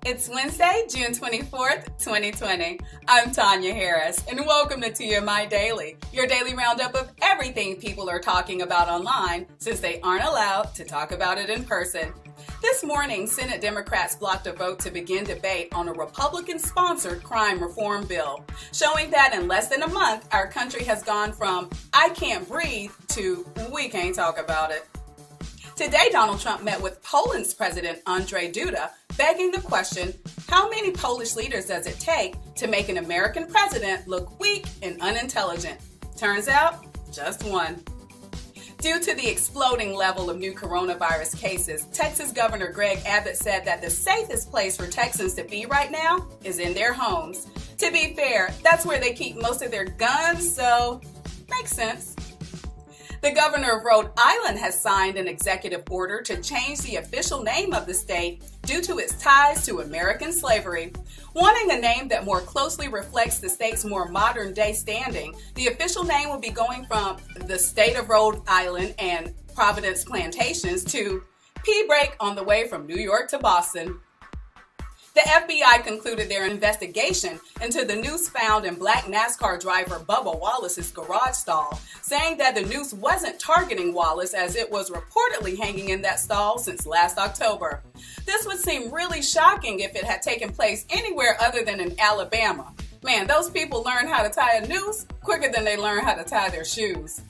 It's Wednesday, June 24th, 2020. I'm Tanya Harris, and welcome to TMI Daily, your daily roundup of everything people are talking about online since they aren't allowed to talk about it in person. This morning, Senate Democrats blocked a vote to begin debate on a Republican-sponsored crime reform bill, showing that in less than a month, our country has gone from "I can't breathe" to "we can't talk about it." Today, Donald Trump met with Poland's President Andrzej Duda, begging the question, how many Polish leaders does it take to make an American president look weak and unintelligent? Turns out, just one. Due to the exploding level of new coronavirus cases, Texas Governor Greg Abbott said that the safest place for Texans to be right now is in their homes. To be fair, that's where they keep most of their guns, so makes sense. The governor of Rhode Island has signed an executive order to change the official name of the state due to its ties to American slavery. Wanting a name that more closely reflects the state's more modern-day standing, the official name will be going from the state of Rhode Island and Providence Plantations to P-Break on the way from New York to Boston. The FBI concluded their investigation into the noose found in black NASCAR driver Bubba Wallace's garage stall, saying that the noose wasn't targeting Wallace as it was reportedly hanging in that stall since last October. This would seem really shocking if it had taken place anywhere other than in Alabama. Man, those people learn how to tie a noose quicker than they learn how to tie their shoes.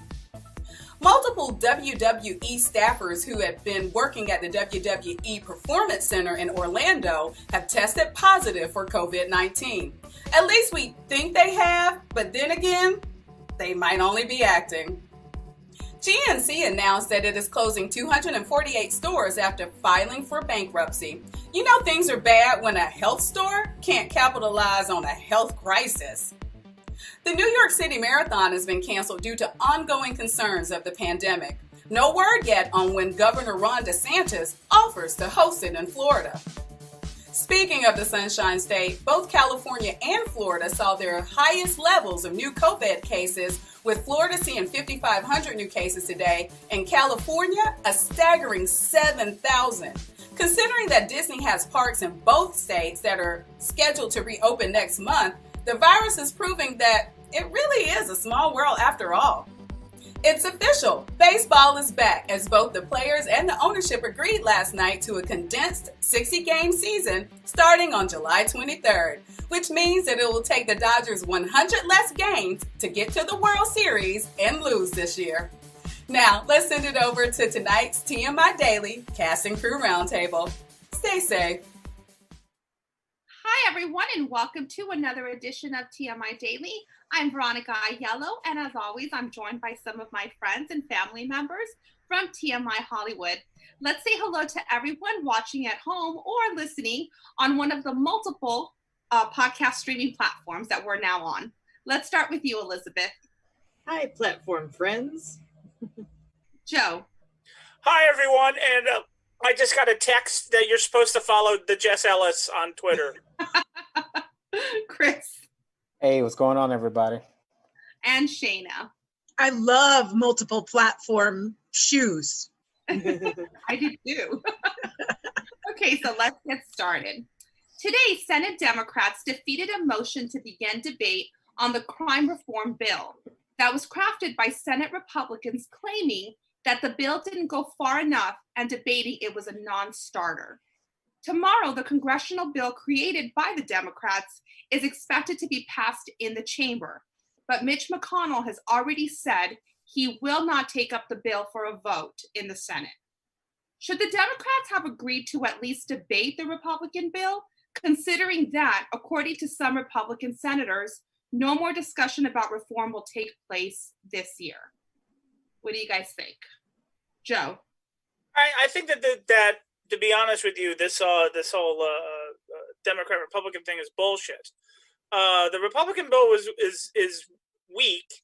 Multiple WWE staffers who had been working at the WWE Performance Center in Orlando have tested positive for COVID-19. At least we think they have, but then again, they might only be acting. GNC announced that it is closing 248 stores after filing for bankruptcy. You know things are bad when a health store can't capitalize on a health crisis. The New York City Marathon has been canceled due to ongoing concerns of the pandemic. No word yet on when Governor Ron DeSantis offers to host it in Florida. Speaking of the Sunshine State, both California and Florida saw their highest levels of new COVID cases, with Florida seeing 5,500 new cases today, and California a staggering 7,000. Considering that Disney has parks in both states that are scheduled to reopen next month, the virus is proving that it really is a small world after all. It's official. Baseball is back as both the players and the ownership agreed last night to a condensed 60-game season starting on July 23rd, which means that it will take the Dodgers 100 less games to get to the World Series and lose this year. Now, let's send it over to tonight's TMI Daily Cast and Crew Roundtable. Stay safe. Hi, everyone, and welcome to another edition of TMI Daily. I'm Veronica Aiello, and as always, I'm joined by some of my friends and family members from TMI Hollywood. Let's say hello to everyone watching at home or listening on one of the multiple podcast streaming platforms that we're now on. Let's start with you, Elizabeth. Hi, platform friends. Joe. Hi, everyone, and I just got a text that you're supposed to follow the Jess Ellis on Twitter. Chris. Hey, what's going on, everybody? And Shayna. I love multiple platform shoes. I do too. Okay, so let's get started. Today, Senate Democrats defeated a motion to begin debate on the crime reform bill that was crafted by Senate Republicans claiming that the bill didn't go far enough and debating it was a non-starter. Tomorrow, the congressional bill created by the Democrats is expected to be passed in the chamber, but Mitch McConnell has already said he will not take up the bill for a vote in the Senate. Should the Democrats have agreed to at least debate the Republican bill, considering that, according to some Republican senators, no more discussion about reform will take place this year? What do you guys think? Joe? I think that to be honest with you, this whole Democrat-Republican thing is bullshit. The Republican bill is weak,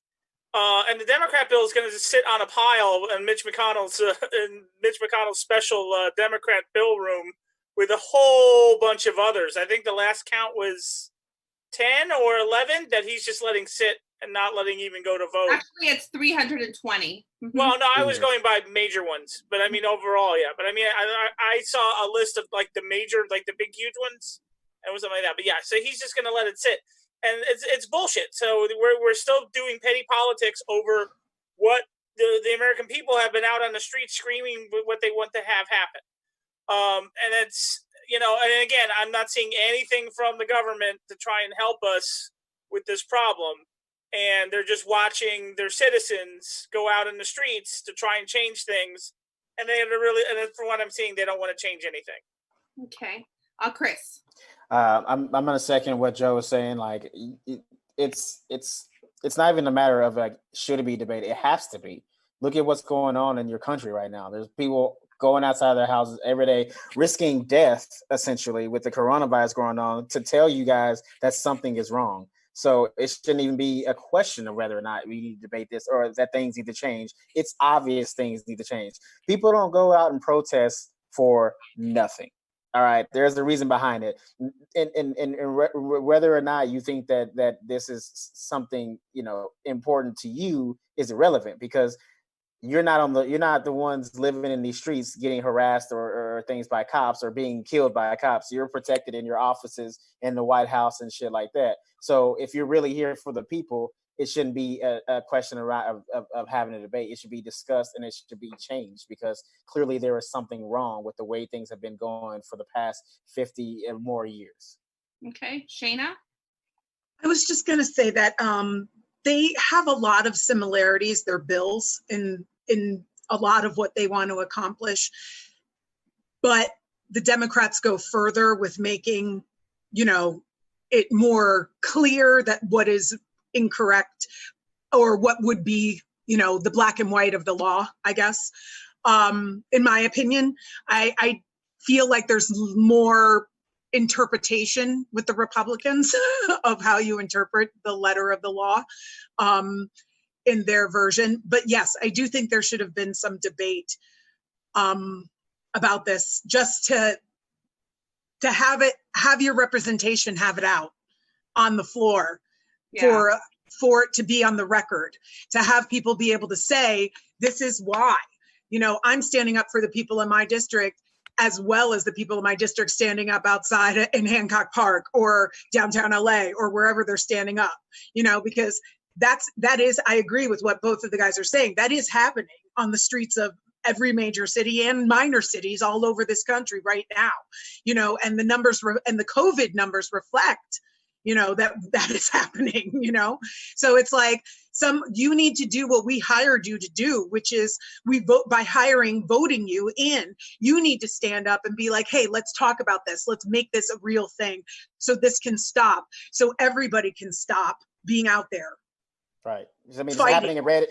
and the Democrat bill is going to sit on a pile in Mitch McConnell's special Democrat bill room with a whole bunch of others. I think the last count was 10 or 11 that he's just letting sit and not letting even go to vote. Actually, it's 320. Well, no, I was going by major ones, but I mean overall, yeah. But I mean, I saw a list of like the major, like the big huge ones, and something like that. But yeah, so he's just going to let it sit, and it's bullshit. So we're still doing petty politics over what the American people have been out on the streets screaming what they want to have happen. And it's, and again, I'm not seeing anything from the government to try and help us with this problem. And they're just watching their citizens go out in the streets to try and change things. And and from what I'm seeing, they don't want to change anything. Okay. Chris. I'm gonna second what Joe was saying. Like, it's not even a matter of like should it be debated. It has to be. Look at what's going on in your country right now. There's people going outside their houses every day, risking death essentially with the coronavirus going on to tell you guys that something is wrong. So it shouldn't even be a question of whether or not we need to debate this or that things need to change. It's obvious things need to change. People don't go out and protest for nothing. All right, there's a reason behind it, and whether or not you think that this is something important to you is irrelevant, because you're not the ones living in these streets getting harassed or things by cops or being killed by cops. You're protected in your offices in the White House and shit like that. So if you're really here for the people, it shouldn't be a question of having a debate. It should be discussed and it should be changed, because clearly there is something wrong with the way things have been going for the past 50 and more years. Okay, Shayna? I was just going to say that they have a lot of similarities, their bills, in a lot of what they want to accomplish. But the Democrats go further with making, it more clear that what is incorrect or what would be, the black and white of the law, I guess. In my opinion, I feel like there's more interpretation with the Republicans of how you interpret the letter of the law in their version. But yes, I do think there should have been some debate about this, just to have your representation, have it out on the floor. Yeah. For it to be on the record, to have people be able to say, this is why, I'm standing up for the people in my district, as well as the people in my district standing up outside in Hancock Park or downtown LA or wherever they're standing up, because that is, I agree with what both of the guys are saying. That is happening on the streets of every major city and minor cities all over this country right now, and the numbers and the COVID numbers reflect, that is happening, So it's like you need to do what we hired you to do, which is we vote by voting you in. You need to stand up and be like, hey, let's talk about this. Let's make this a real thing so this can stop, so everybody can stop being out there. Right. I mean, it's happening in red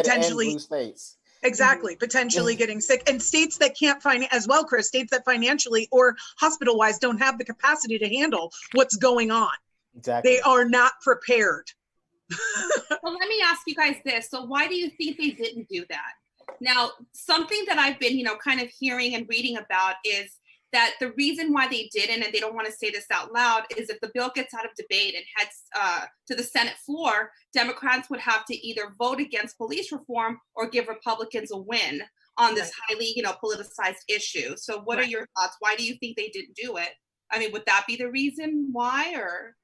and blue states. Exactly. Potentially getting sick. And states that can't as well, Chris, states that financially or hospital-wise don't have the capacity to handle what's going on. Exactly. They are not prepared. Well, let me ask you guys this. So why do you think they didn't do that? Now, something that I've been, kind of hearing and reading about is that the reason why they didn't, and they don't want to say this out loud, is if the bill gets out of debate and heads to the Senate floor, Democrats would have to either vote against police reform or give Republicans a win on this highly, politicized issue. So what are your thoughts? Why do you think they didn't do it? I mean, would that be the reason why, or,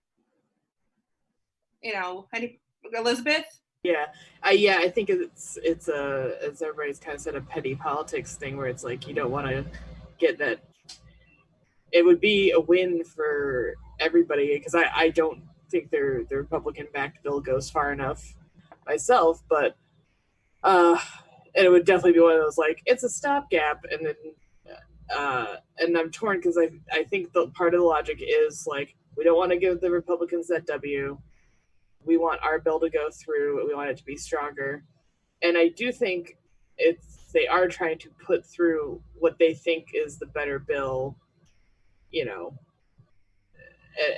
Elizabeth? Yeah, I think it's as everybody's kind of said, a petty politics thing where it's like you don't want to get that. It would be a win for everybody, because I don't think the Republican-backed bill goes far enough myself, but and it would definitely be one of those, like, it's a stopgap, and then and I'm torn, because I think the part of the logic is, like, we don't want to give the Republicans that W. We want our bill to go through. We want it to be stronger. And I do think they are trying to put through what they think is the better bill,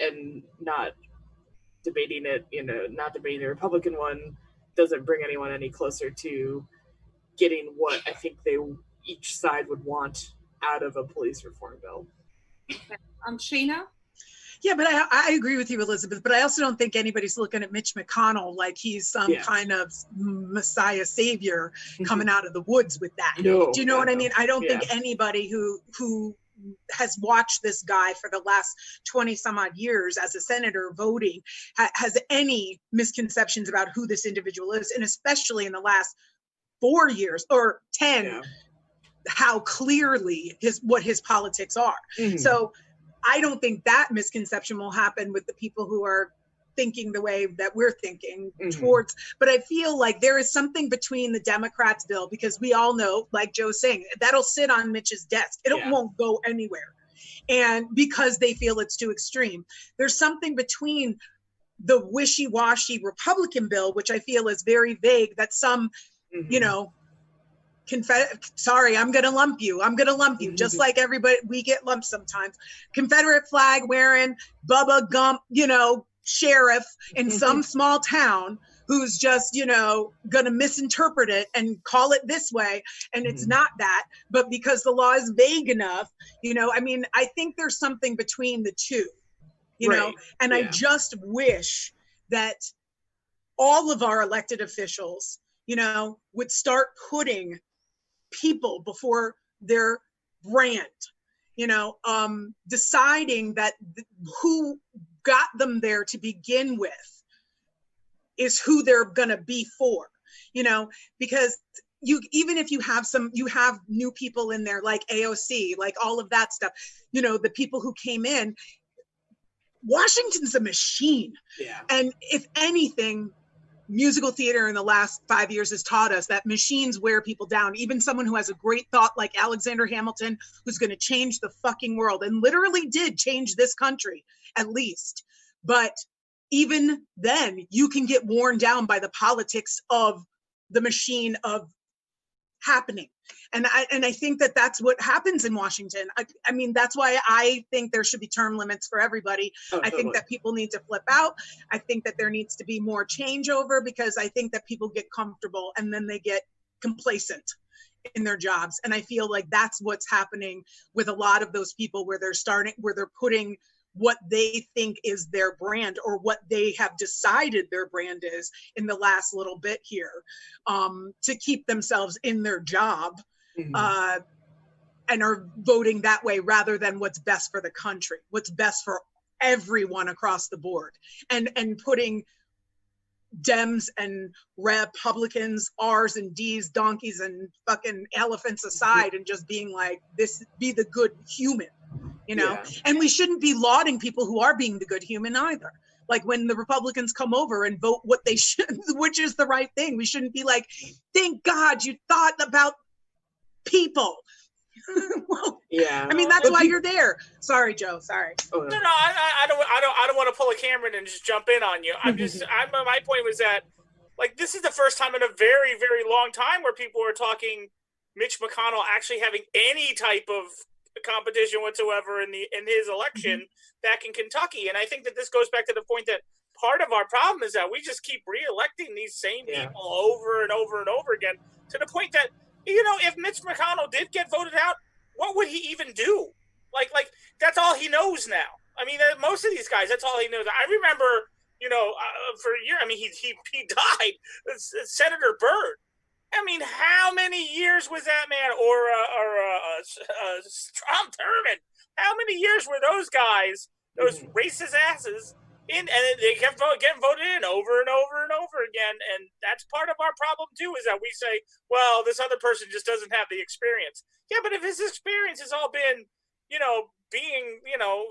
and not debating it, not debating the Republican one doesn't bring anyone any closer to getting what I think each side would want out of a police reform bill. Shayna? Yeah, but I agree with you, Elizabeth, but I also don't think anybody's looking at Mitch McConnell like he's some kind of messiah savior coming out of the woods with that. No, do you know what I mean? I don't Yeah. think anybody who has watched this guy for the last 20 some odd years as a senator voting has any misconceptions about who this individual is, and especially in the last 4 years or 10, how clearly what his politics are. So I don't think that misconception will happen with the people who are thinking the way that we're thinking towards. But I feel like there is something between the Democrats' bill, because we all know, like Joe's saying, that'll sit on Mitch's desk. It won't go anywhere. And because they feel it's too extreme. There's something between the wishy-washy Republican bill, which I feel is very vague, that some, you know, sorry, I'm going to lump you. Just like everybody, we get lumped sometimes. Confederate flag wearing Bubba Gump, you know, sheriff in some small town who's just, you know, going to misinterpret it and call it this way. And it's not that, but because the law is vague enough, you know, I mean, I think there's something between the two, you know, and I just wish that all of our elected officials, you know, would start putting people before their brand, you know, deciding that who got them there to begin with is who they're gonna be for, you know, because even if you have new people in there like AOC, like all of that stuff, you know, the people who came in, Washington's a machine. And if anything, musical theater in the last 5 years has taught us that machines wear people down. Even someone who has a great thought like Alexander Hamilton, who's going to change the fucking world and literally did change this country, at least. But even then, you can get worn down by the politics of the machine of happening. And I think that that's what happens in Washington. I mean, that's why I think there should be term limits for everybody. I think that people need to flip out. I think that there needs to be more changeover, because I think that people get comfortable and then they get complacent in their jobs. And I feel like that's what's happening with a lot of those people, where they're putting what they think is their brand, or what they have decided their brand is in the last little bit here, to keep themselves in their job, and are voting that way rather than what's best for the country, what's best for everyone across the board, and putting Dems and Republicans, R's and D's, donkeys and fucking elephants aside, and just being like, this, be the good human. You know, and we shouldn't be lauding people who are being the good human either. Like when the Republicans come over and vote what they should, which is the right thing, we shouldn't be like, thank God you thought about people. Well, I mean, that's why you're there. Sorry, Joe. Sorry. No, I don't want to pull a Cameron and just jump in on you. My point was that, like, this is the first time in a very, very long time where people are talking Mitch McConnell actually having any type of competition whatsoever in his election back in Kentucky. And I think that this goes back to the point that part of our problem is that we just keep re-electing these same people over and over and over again, to the point that, you know, if Mitch McConnell did get voted out, what would he even do? Like that's all he knows now. I mean, most of these guys, that's all he knows. I remember, you know, for a year, I mean, he died, Senator Byrd. I mean, how many years was that man, or Strom Thurmond? How many years were those guys, those racist asses, in, and they kept getting voted in over and over and over again? And that's part of our problem too, is that we say, well, this other person just doesn't have the experience. Yeah, but if his experience has all been, you know, being, you know,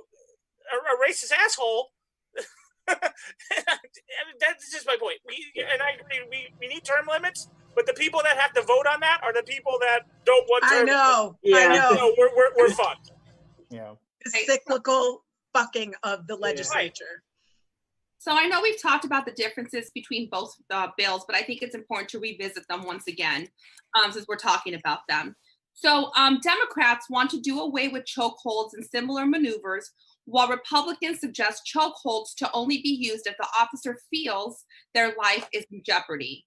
a racist asshole, that's just my point. And I agree, we need term limits. But the people that have to vote on that are the people that don't want to. I know. So we're fucked. Yeah. The cyclical fucking of the legislature. Right. So I know we've talked about the differences between both bills, but I think it's important to revisit them once again, since we're talking about them. So Democrats want to do away with chokeholds and similar maneuvers, while Republicans suggest chokeholds to only be used if the officer feels their life is in jeopardy.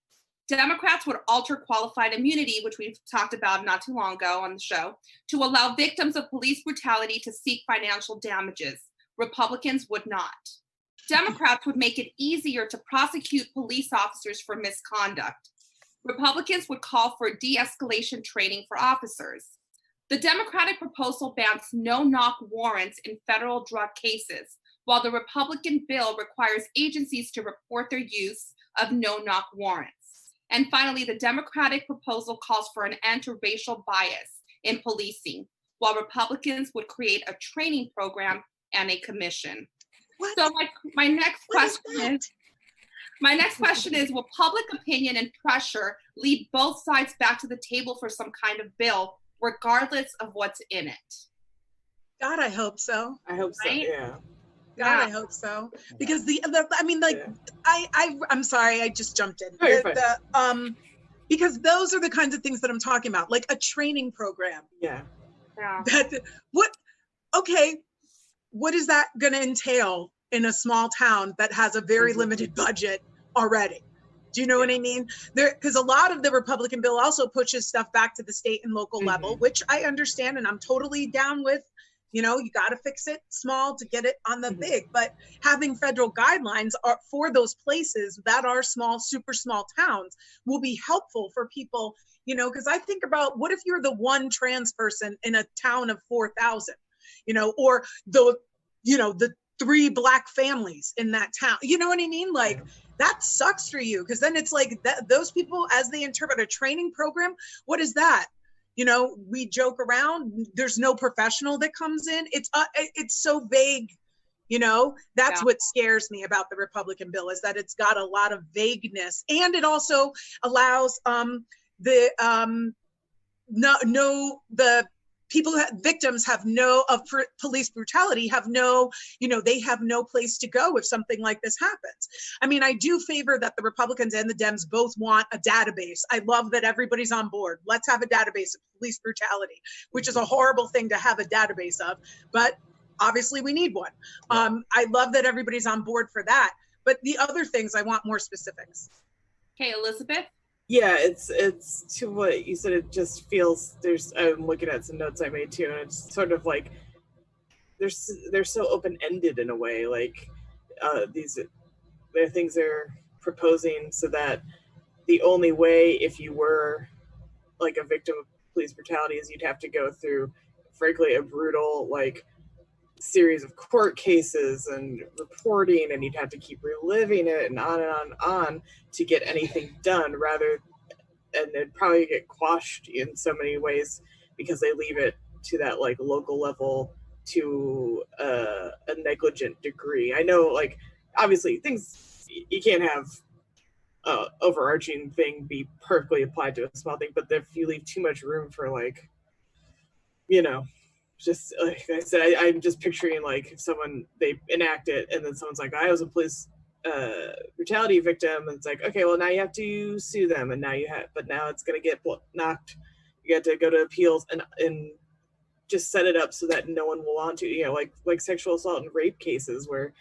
Democrats would alter qualified immunity, which we've talked about not too long ago on the show, to allow victims of police brutality to seek financial damages. Republicans would not. Democrats would make it easier to prosecute police officers for misconduct. Republicans would call for de-escalation training for officers. The Democratic proposal bans no-knock warrants in federal drug cases, while the Republican bill requires agencies to report their use of no-knock warrants. And finally, the Democratic proposal calls for an end to racial bias in policing, while Republicans would create a training program and a commission. What? So my next question is, will public opinion and pressure lead both sides back to the table for some kind of bill, regardless of what's in it? God, I hope so. I hope so. Right? Yeah. God, I hope so. Because I'm sorry, I just jumped in. No, you're fine. Because those are the kinds of things that I'm talking about, like a training program. Yeah. What is that going to entail in a small town that has a very limited budget already? Do you know what I mean? Because a lot of the Republican bill also pushes stuff back to the state and local level, which I understand and I'm totally down with. You know, you got to fix it small to get it on the big, but having federal guidelines for those places that are small, super small towns will be helpful for people, you know, because I think about what if you're the one trans person in a town of 4,000, you know, or the 3 Black families in that town, you know what I mean? Like that sucks for you. Cause then it's like those people, as they interpret a training program, what is that? You know, we joke around, there's no professional that comes in. It's so vague, you know, that's what scares me about the Republican bill is that it's got a lot of vagueness, and it also allows the people, victims have police brutality have no, you know, they have no place to go if something like this happens. I mean, I do favor that the Republicans and the Dems both want a database. I love that everybody's on board. Let's have a database of police brutality, which is a horrible thing to have a database of, but obviously we need one. I love that everybody's on board for that. But the other things, I want more specifics. Okay, Elizabeth? Yeah, it's to what you said. It just feels I'm looking at some notes I made too, and it's sort of like they're so open-ended in a way. Like they're things they're proposing so that the only way, if you were like a victim of police brutality, is you'd have to go through, frankly, a brutal like series of court cases and reporting, and you'd have to keep reliving it and on to get anything done, and it'd probably get quashed in so many ways because they leave it to that like local level to a negligent degree. I know, like, obviously things, you can't have overarching thing be perfectly applied to a small thing, but if you leave too much room for, like, you know, just like I said, I'm just picturing like if they enact it and then someone's like, I was a police brutality victim, and it's like, okay, well now you have to sue them, and now it's going to get knocked. You have to go to appeals and just set it up so that no one will want to, you know, like sexual assault and rape cases where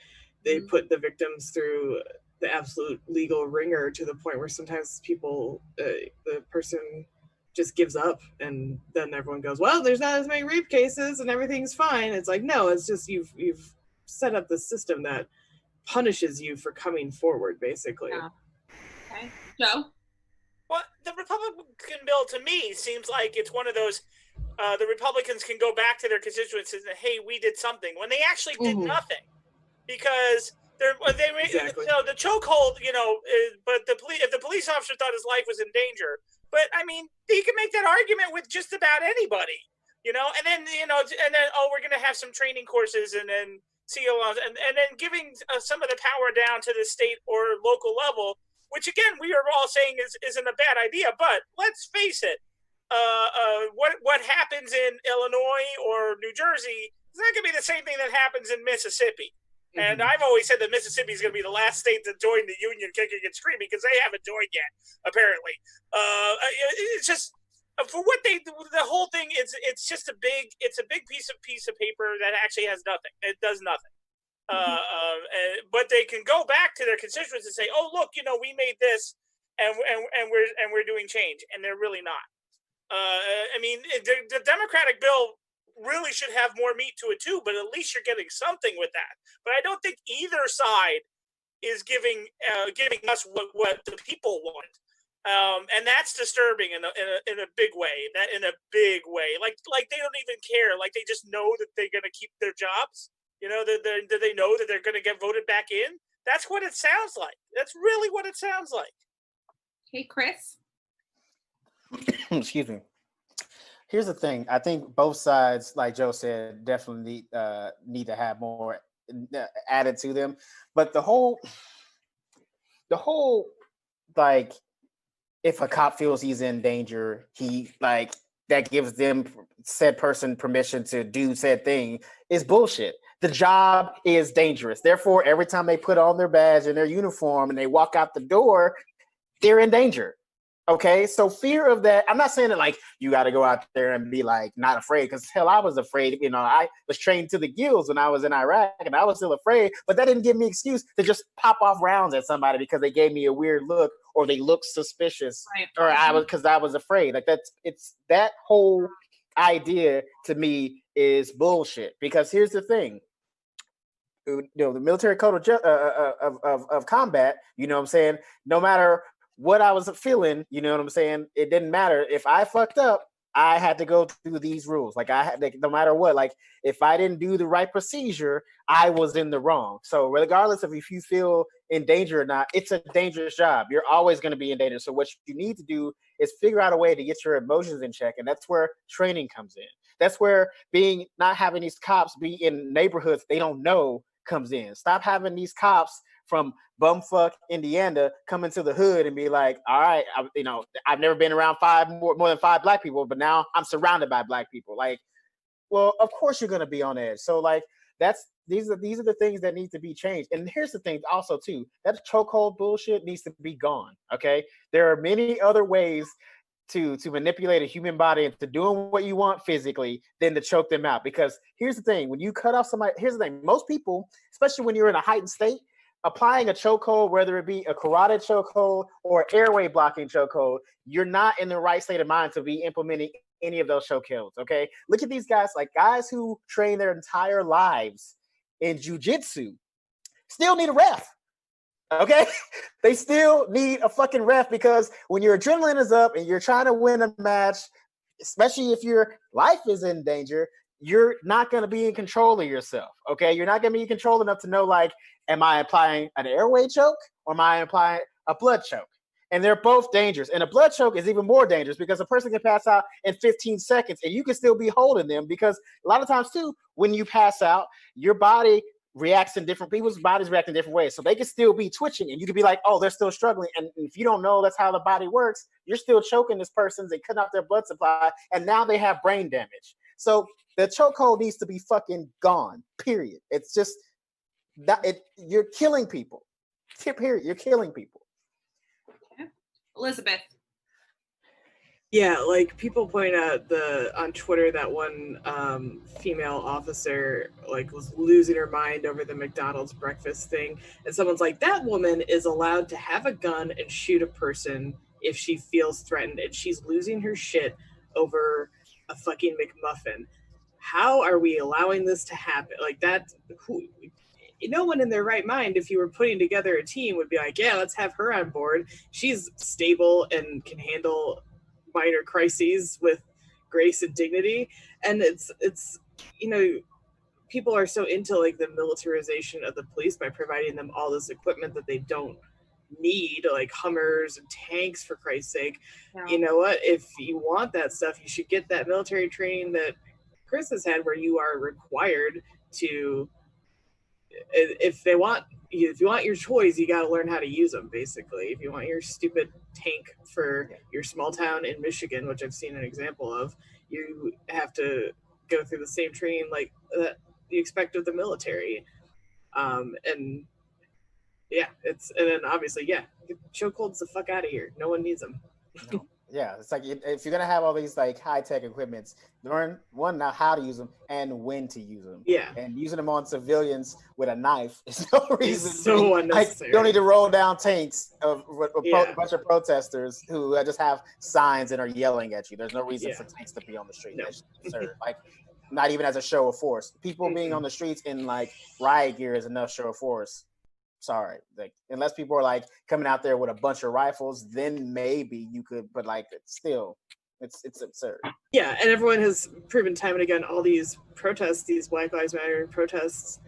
they put the victims through the absolute legal ringer to the point where sometimes people, the person just gives up, and then everyone goes, well, there's not as many rape cases and everything's fine. It's like, no, it's just you've set up the system that punishes you for coming forward, basically. Yeah. Okay, Joe? Well, the Republican bill to me seems like it's one of those, the Republicans can go back to their constituents and say, hey, we did something, when they actually did nothing. Because exactly. So the chokehold, you know, but if the police officer thought his life was in danger, but I mean, he can make that argument with just about anybody, you know, and then, you know, we're going to have some training courses, and then COs, and then giving some of the power down to the state or local level, which again, we are all saying isn't a bad idea, but let's face it, what happens in Illinois or New Jersey is not going to be the same thing that happens in Mississippi. And I've always said that Mississippi is going to be the last state to join the union kicking and screaming, because they haven't joined yet, apparently. It's just, for what they do, the whole thing, it's just a big piece of paper that actually has nothing. It does nothing. But they can go back to their constituents and say, oh, look, you know, we made this, and we're doing change, and they're really not. I mean, the Democratic bill really should have more meat to it too, but at least you're getting something with that. But I don't think either side is giving us what the people want. And that's disturbing in a big way. Like they don't even care. Like they just know that they're going to keep their jobs. You know, that they know that they're going to get voted back in. That's what it sounds like. That's really what it sounds like. Hey, Chris. Excuse me. Here's the thing. I think both sides, like Joe said, definitely need to have more added to them. But the whole like, if a cop feels he's in danger, he like that gives them said person permission to do said thing is bullshit. The job is dangerous. Therefore, every time they put on their badge and their uniform and they walk out the door, they're in danger. Okay, so fear of that. I'm not saying that like you got to go out there and be like not afraid, because hell, I was afraid. You know, I was trained to the gills when I was in Iraq, and I was still afraid. But that didn't give me excuse to just pop off rounds at somebody because they gave me a weird look or they looked suspicious, right. Or I was afraid. Like it's that whole idea to me is bullshit. Because here's the thing. You know, the military code of combat. You know what I'm saying? No matter what I was feeling, you know what I'm saying? It didn't matter. If I fucked up, I had to go through these rules. Like I had, no matter what, like if I didn't do the right procedure, I was in the wrong. So regardless of if you feel in danger or not, it's a dangerous job. You're always going to be in danger. So what you need to do is figure out a way to get your emotions in check. And that's where training comes in. That's where not having these cops be in neighborhoods they don't know comes in. Stop having these cops from bumfuck Indiana come into the hood and be like, all right, I've never been around more than 5 black people, but now I'm surrounded by black people. Like, well, of course you're gonna be on edge. So like these are the things that need to be changed. And here's the thing also too, that chokehold bullshit needs to be gone. Okay. There are many other ways to manipulate a human body into doing what you want physically than to choke them out. Because here's the thing, when you cut off somebody, here's the thing, most people, especially when you're in a heightened state, applying a chokehold, whether it be a carotid chokehold or airway blocking chokehold, you're not in the right state of mind to be implementing any of those chokeholds. Okay, look at these guys, like guys who train their entire lives in jiu-jitsu, still need a ref. Okay, they still need a fucking ref, because when your adrenaline is up and you're trying to win a match, especially if your life is in danger, you're not going to be in control of yourself. Okay, you're not going to be in control enough to know, like, am I applying an airway choke or am I applying a blood choke? And they're both dangerous. And a blood choke is even more dangerous because a person can pass out in 15 seconds and you can still be holding them, because a lot of times too, when you pass out, your body reacts in different, people's bodies react in different ways. So they can still be twitching and you could be like, oh, they're still struggling. And if you don't know that's how the body works, you're still choking this person and cutting off their blood supply. And now they have brain damage. So the chokehold needs to be fucking gone, period. It's just that you're killing people. Period. You're killing people. Okay. Elizabeth. Yeah, like people point out on Twitter that one female officer like was losing her mind over the McDonald's breakfast thing, and someone's like, that woman is allowed to have a gun and shoot a person if she feels threatened, and she's losing her shit over a fucking McMuffin. How are we allowing this to happen? Like that, no one in their right mind, if you were putting together a team, would be like, yeah, let's have her on board. She's stable and can handle minor crises with grace and dignity. And it's people are so into like the militarization of the police by providing them all this equipment that they don't need, like Hummers and tanks, for Christ's sake. Yeah. You know what, if you want that stuff, you should get that military training that Chris has had, where you are required to, if you want your toys, you got to learn how to use them, basically. If you want your stupid tank for your small town in Michigan, which I've seen an example of, you have to go through the same training like that you expect of the military. And then obviously, get chokeholds the fuck out of here. No one needs them. No. Yeah, it's like if you're gonna have all these like high tech equipments, learn now how to use them and when to use them. Yeah, and using them on civilians with a knife is no reason. It's so unnecessary. You don't need to roll down tanks of a bunch of protesters who just have signs and are yelling at you. There's no reason for tanks to be on the street. No. That's absurd. Like, not even as a show of force. People being on the streets in like riot gear is enough show of force. Sorry, like unless people are like coming out there with a bunch of rifles, then maybe you could. But like, it's absurd. Yeah, and everyone has proven time and again all these protests, these Black Lives Matter protests,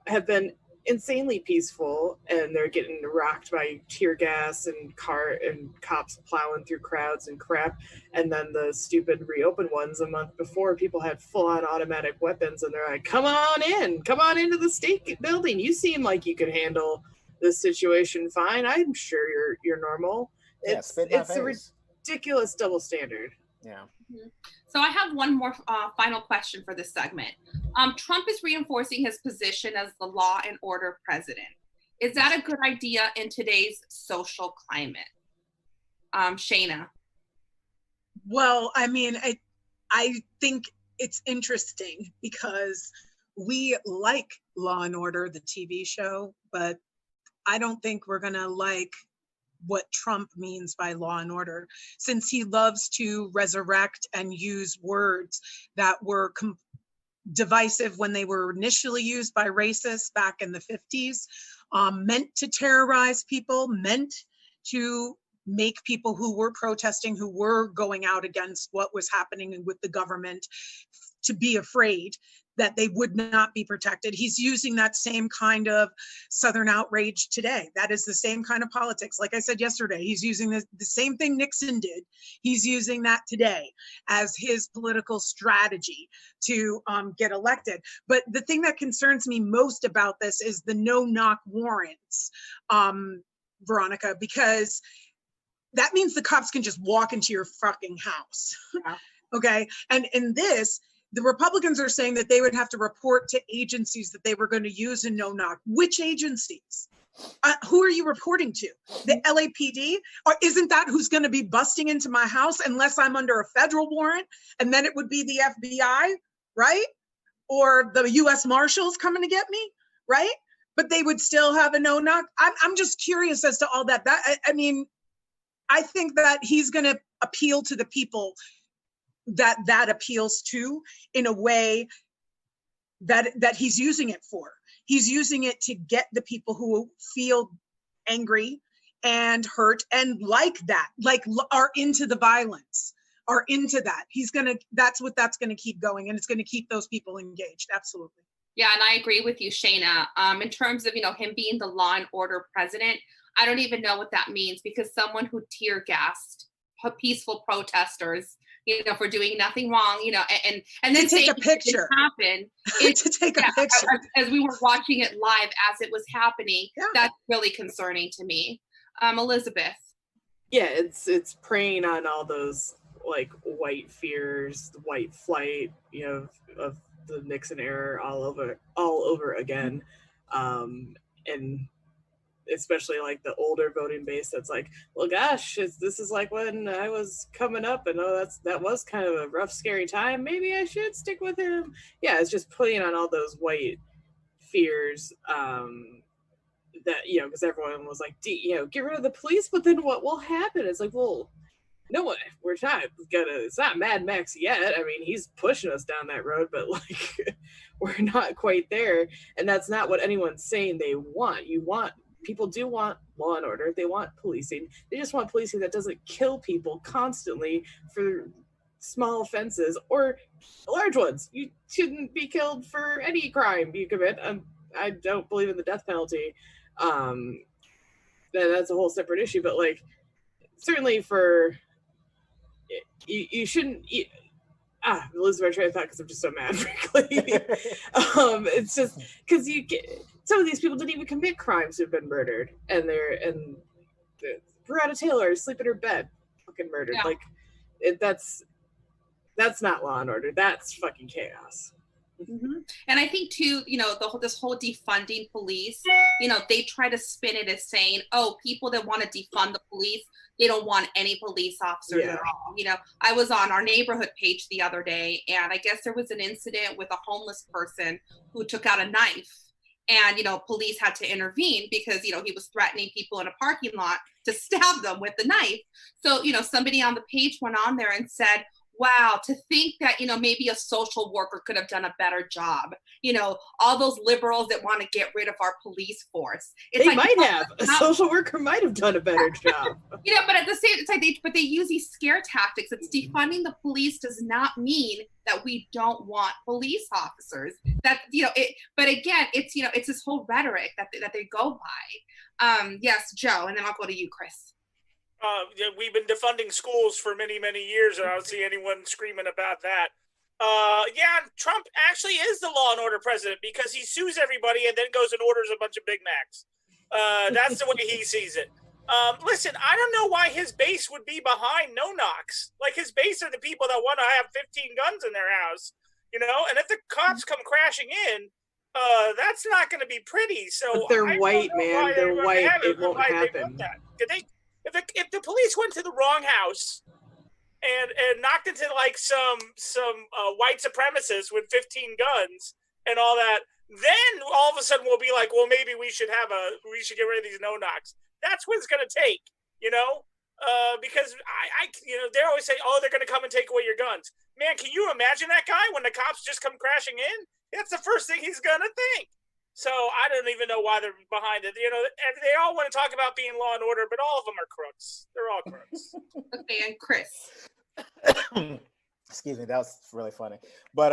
have been insanely peaceful, and they're getting rocked by tear gas and cops plowing through crowds and crap. And then the stupid reopened ones a month before, people had full-on automatic weapons, and they're like, come on into the state building. You seem like you could handle this situation fine. I'm sure you're normal. It's a ridiculous double standard. Yeah. So I have one more final question for this segment. Trump is reinforcing his position as the law and order president. Is that a good idea in today's social climate? Shayna. Well, I mean, I think it's interesting because we like Law and Order, the TV show, but I don't think we're gonna like what Trump means by law and order, since he loves to resurrect and use words that were divisive when they were initially used by racists back in the 50s, meant to terrorize people, meant to make people who were protesting, who were going out against what was happening with the government, to be afraid that they would not be protected. He's using that same kind of Southern outrage today. That is the same kind of politics. Like I said yesterday, he's using the same thing Nixon did. He's using that today as his political strategy to get elected. But the thing that concerns me most about this is the no-knock warrants, Veronica, because that means the cops can just walk into your fucking house. Yeah. Okay. And in this, the Republicans are saying that they would have to report to agencies that they were going to use a no-knock. Which agencies? Who are you reporting to? The LAPD? Or isn't that who's going to be busting into my house unless I'm under a federal warrant? And then it would be the FBI, right? Or the US Marshals coming to get me, right? But they would still have a no-knock. I'm just curious as to all that. I mean, I think that he's going to appeal to the people that appeals to, in a way that he's using it for. He's using it to get the people who feel angry and hurt and like that, like are into the violence, are into that. That's what's gonna keep going, and it's gonna keep those people engaged. Absolutely. Yeah, and I agree with you, Shayna. In terms of, him being the law and order president, I don't even know what that means, because someone who tear gassed peaceful protesters, for doing nothing wrong, and then take a picture. Happen. To take a picture. As we were watching it live as it was happening, that's really concerning to me. Elizabeth. Yeah, it's preying on all those like white fears, the white flight, of the Nixon era all over again, and especially like the older voting base that's like, well, gosh, this is like when I was coming up, and that was kind of a rough, scary time. Maybe I should stick with him. Yeah, it's just playing on all those white fears, that because everyone was like, get rid of the police, but then what will happen? It's like, well, no, we're not it's not Mad Max yet. I mean, he's pushing us down that road, but like we're not quite there, and that's not what anyone's saying they want. People do want law and order. They want policing. They just want policing that doesn't kill people constantly for small offenses or large ones. You shouldn't be killed for any crime you commit. I don't believe in the death penalty. That's a whole separate issue. But like, certainly for you shouldn't. Lose my train of thought because I'm just so mad, frankly. It's just because some of these people didn't even commit crimes who've been murdered, and Breonna Taylor is sleeping in her bed, fucking murdered. Yeah. Like, that's not law and order. That's fucking chaos. Mm-hmm. And I think too, this whole defunding police, they try to spin it as saying, oh, people that want to defund the police, they don't want any police officers at all. I was on our neighborhood page the other day, and I guess there was an incident with a homeless person who took out a knife, and police had to intervene because he was threatening people in a parking lot to stab them with the knife. So somebody on the page went on there and said, wow, to think that, maybe a social worker could have done a better job. All those liberals that want to get rid of our police force. They might have. A social worker might have done a better job. But at the same, it's like they use these scare tactics. It's defunding the police does not mean that we don't want police officers. That, but again, it's this whole rhetoric that they go by. Yes, Joe, and then I'll go to you, Chris. We've been defunding schools for many, many years, and I don't see anyone screaming about that. Trump actually is the law and order president because he sues everybody and then goes and orders a bunch of Big Macs. That's the way he sees it. Listen, I don't know why his base would be behind no-knocks. Like, his base are the people that want to have 15 guns in their house, and if the cops come crashing in, that's not going to be pretty. So but they're white, man. They're white. It won't happen. If the police went to the wrong house and knocked into like some white supremacists with 15 guns and all that, then all of a sudden we'll be like, well, maybe we should get rid of these no-knocks. That's what it's going to take, because they always say, oh, they're going to come and take away your guns. Man, can you imagine that guy when the cops just come crashing in? That's the first thing he's going to think. So I don't even know why they're behind it. They all want to talk about being law and order, but all of them are crooks. They're all crooks. Okay, and Chris. Excuse me, that was really funny. But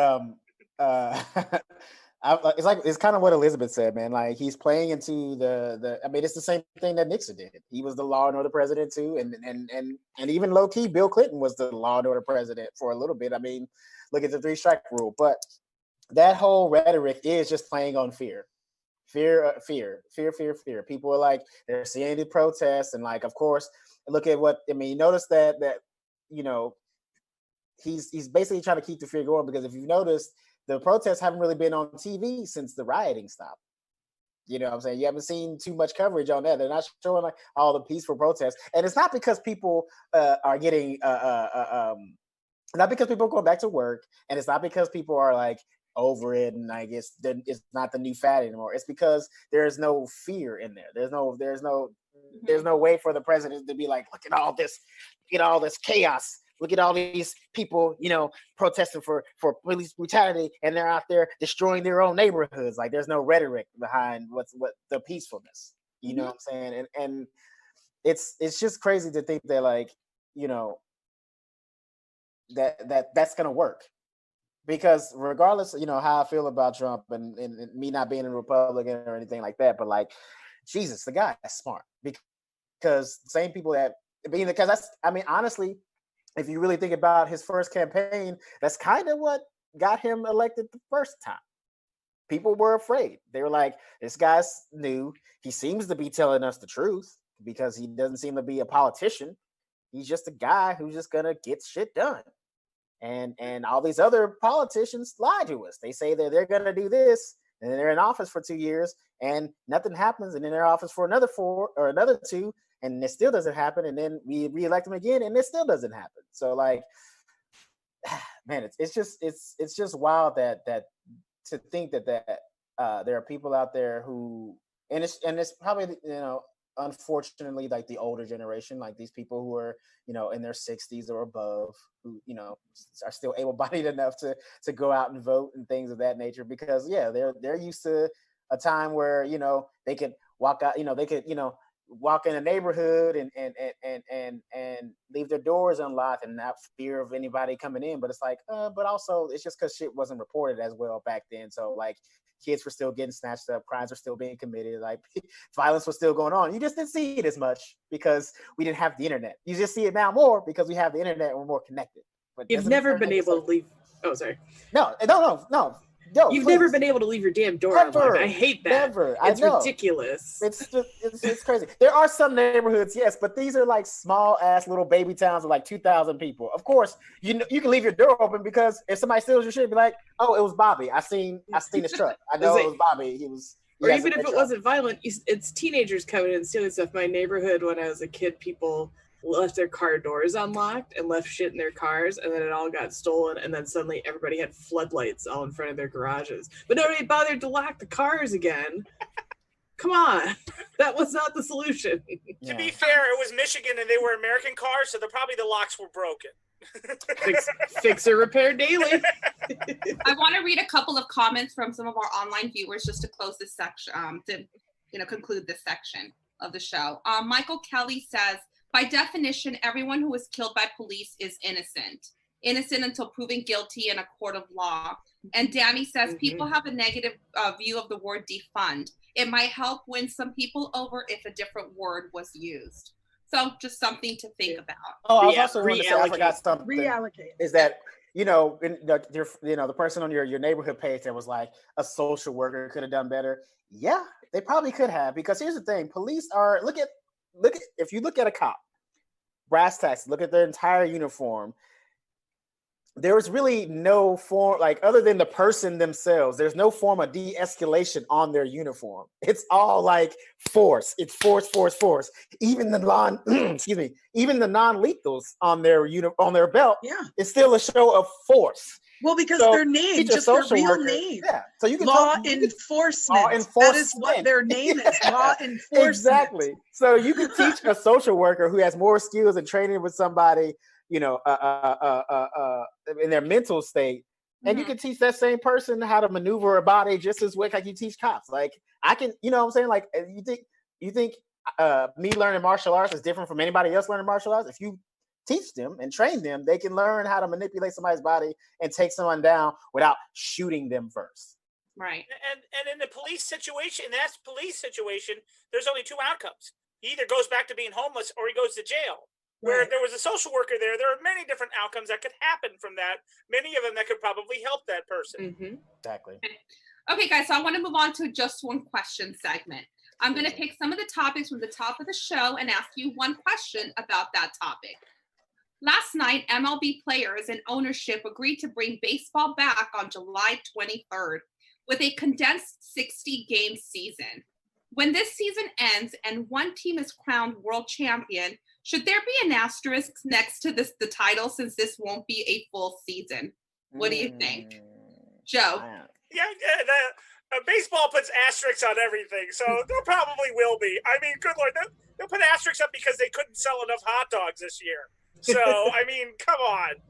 it's kind of what Elizabeth said, man. Like, he's playing into the. I mean, it's the same thing that Nixon did. He was the law and order president too, and even low key, Bill Clinton was the law and order president for a little bit. I mean, look at the 3-strike rule, but that whole rhetoric is just playing on fear. Fear. People are like, they're seeing the protests, and like, of course, look at what I mean. You notice that he's basically trying to keep the fear going, because if you've noticed, the protests haven't really been on TV since the rioting stopped. You know what I'm saying? You haven't seen too much coverage on that. They're not showing like all the peaceful protests, and it's not because people are getting not because people are going back to work, and it's not because people are like over it, and I guess it's not the new fad anymore. It's because there's no fear in there. There's no way for the president to be like, look at all this chaos. Look at all these people, protesting for police brutality, and they're out there destroying their own neighborhoods. Like, there's no rhetoric behind what the peacefulness. You know what I'm saying? And it's just crazy to think that, like, that's gonna work. Because regardless, how I feel about Trump and me not being a Republican or anything like that, but like, Jesus, the guy is smart, because the same people that honestly, if you really think about his first campaign, that's kind of what got him elected the first time. People were afraid. They were like, this guy's new. He seems to be telling us the truth because he doesn't seem to be a politician. He's just a guy who's just going to get shit done. And all these other politicians lie to us. They say that they're going to do this, and then they're in office for 2 years, and nothing happens, and then they're in office for another 4 or another 2, and it still doesn't happen, and then we reelect them again, and it still doesn't happen. So, like, man, it's just wild that to think that there are people out there who, and it's probably unfortunately, like, the older generation, like these people who are in their 60s or above, who are still able-bodied enough to go out and vote and things of that nature, because they're used to a time where they could walk out, they could walk in a neighborhood and leave their doors unlocked and not fear of anybody coming in. But it's like, but also it's just because shit wasn't reported as well back then. So, like, kids were still getting snatched up, crimes were still being committed, like, violence was still going on. You just didn't see it as much because we didn't have the internet. You just see it now more because we have the internet and we're more connected. But you've never been able to leave. Oh, sorry. No. You've never been able to leave your damn door unlocked. I hate that. Never. It's ridiculous. It's crazy. There are some neighborhoods, yes, but these are like small ass little baby towns of like 2,000 people. Of course, you can leave your door open because if somebody steals your shit, be like, oh, it was Bobby. I seen his truck. I know it was Bobby. Or even if it wasn't violent, it's teenagers coming in and stealing stuff. My neighborhood, when I was a kid, people left their car doors unlocked and left shit in their cars, and then it all got stolen, and then suddenly everybody had floodlights all in front of their garages, but nobody bothered to lock the cars again. Come on. That was not the solution. To be fair, it was Michigan and they were American cars, so probably the locks were broken. Fix or repair daily. I want to read a couple of comments from some of our online viewers just to close this section, conclude this section of the show. Michael Kelly says, by definition, everyone who is killed by police is innocent. Innocent until proven guilty in a court of law. And Danny says, people have a negative view of the word defund. It might help win some people over if a different word was used. So just something to think about. Oh, I was also going to say, I forgot something. Reallocate. Is that, in the person on your neighborhood page that was like, a social worker could have done better. Yeah, they probably could have, because here's the thing. Police are, look at, if you look at a cop, brass tacks, look at their entire uniform, there was really no form, like other than the person themselves, there's no form of de-escalation on their uniform. It's all like force. It's force. Even the even the non-lethals on their belt, it's still a show of force. Well, because their name, just their real name. Yeah. So you can law enforcement. That is what their name is. Law enforcement. Exactly. So you can teach a social worker who has more skills and training with somebody, in their mental state, and you can teach that same person how to maneuver a body just as well like you teach cops. Like I can, what I'm saying? Like you think me learning martial arts is different from anybody else learning martial arts? If you teach them and train them, they can learn how to manipulate somebody's body and take someone down without shooting them first. Right. And in the police situation, there's only two outcomes. He either goes back to being homeless or he goes to jail. Where if there was a social worker there are many different outcomes that could happen from that. Many of them that could probably help that person. Exactly. Okay, guys, so I want to move on to just one question segment. I'm going to pick some of the topics from the top of the show and ask you one question about that topic. Last night, MLB players and ownership agreed to bring baseball back on July 23rd with a condensed 60-game season. When this season ends and one team is crowned world champion, should there be an asterisk next to the title since this won't be a full season? What do you think? Joe? Yeah, baseball puts asterisks on everything, so there probably will be. I mean, good Lord, they'll put asterisks up because they couldn't sell enough hot dogs this year. So, I mean, come on.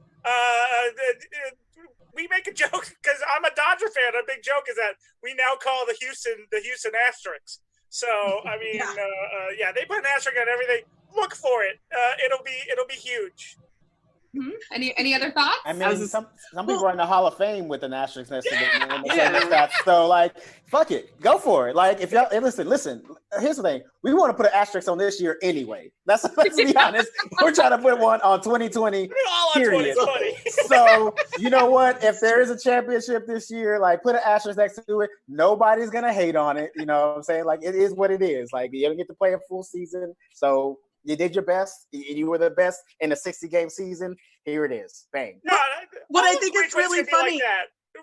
We make a joke, because I'm a Dodger fan, a big joke is that we now call the Houston Asterisks. So, I mean, they put an asterisk on everything. Look for it. It'll be huge. Any other thoughts? I mean, some people are in the Hall of Fame with an asterisk next to them. So, like, fuck it, go for it. Like, if y'all listen. Here's the thing: we want to put an asterisk on this year anyway. Let's be honest. We're trying to put one on 2020. We're all on 2020. So, you know what? If there is a championship this year, like, put an asterisk next to it. Nobody's gonna hate on it. You know what I'm saying? Like, it is what it is. Like, you don't get to play a full season, so. You did your best. You were the best in a 60-game season. Here it is. Bang. No, what I think is really funny.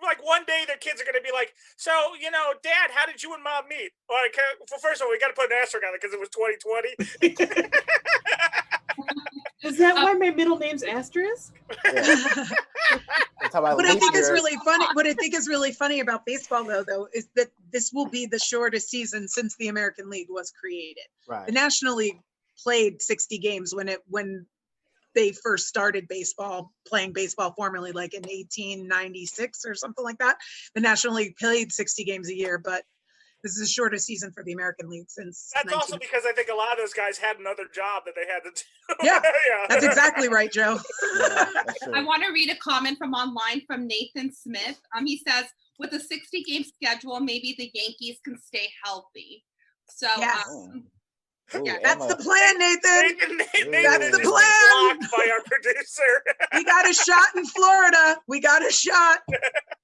Like one day their kids are going to be like, so, Dad, how did you and Mom meet? Like, well, first of all, we got to put an asterisk on it because it was 2020. Is that why my middle name's Asterisk? Yeah. What I think is really funny. What I think is really funny about baseball, though, is that this will be the shortest season since the American League was created. Right. The National League played 60 games when they first started playing baseball formally, like in 1896 or something like that. The National League played 60 games a year, but this is the shortest season for the American League since. That's also because I think a lot of those guys had another job that they had to do. Yeah, that's exactly right, Joe. I want to read a comment from online from Nathan Smith. He says, with a 60-game schedule, maybe the Yankees can stay healthy. So. Yes. Ooh, that's the plan, Nathan. That's the plan. Blocked by our producer. We got a shot in Florida. We got a shot.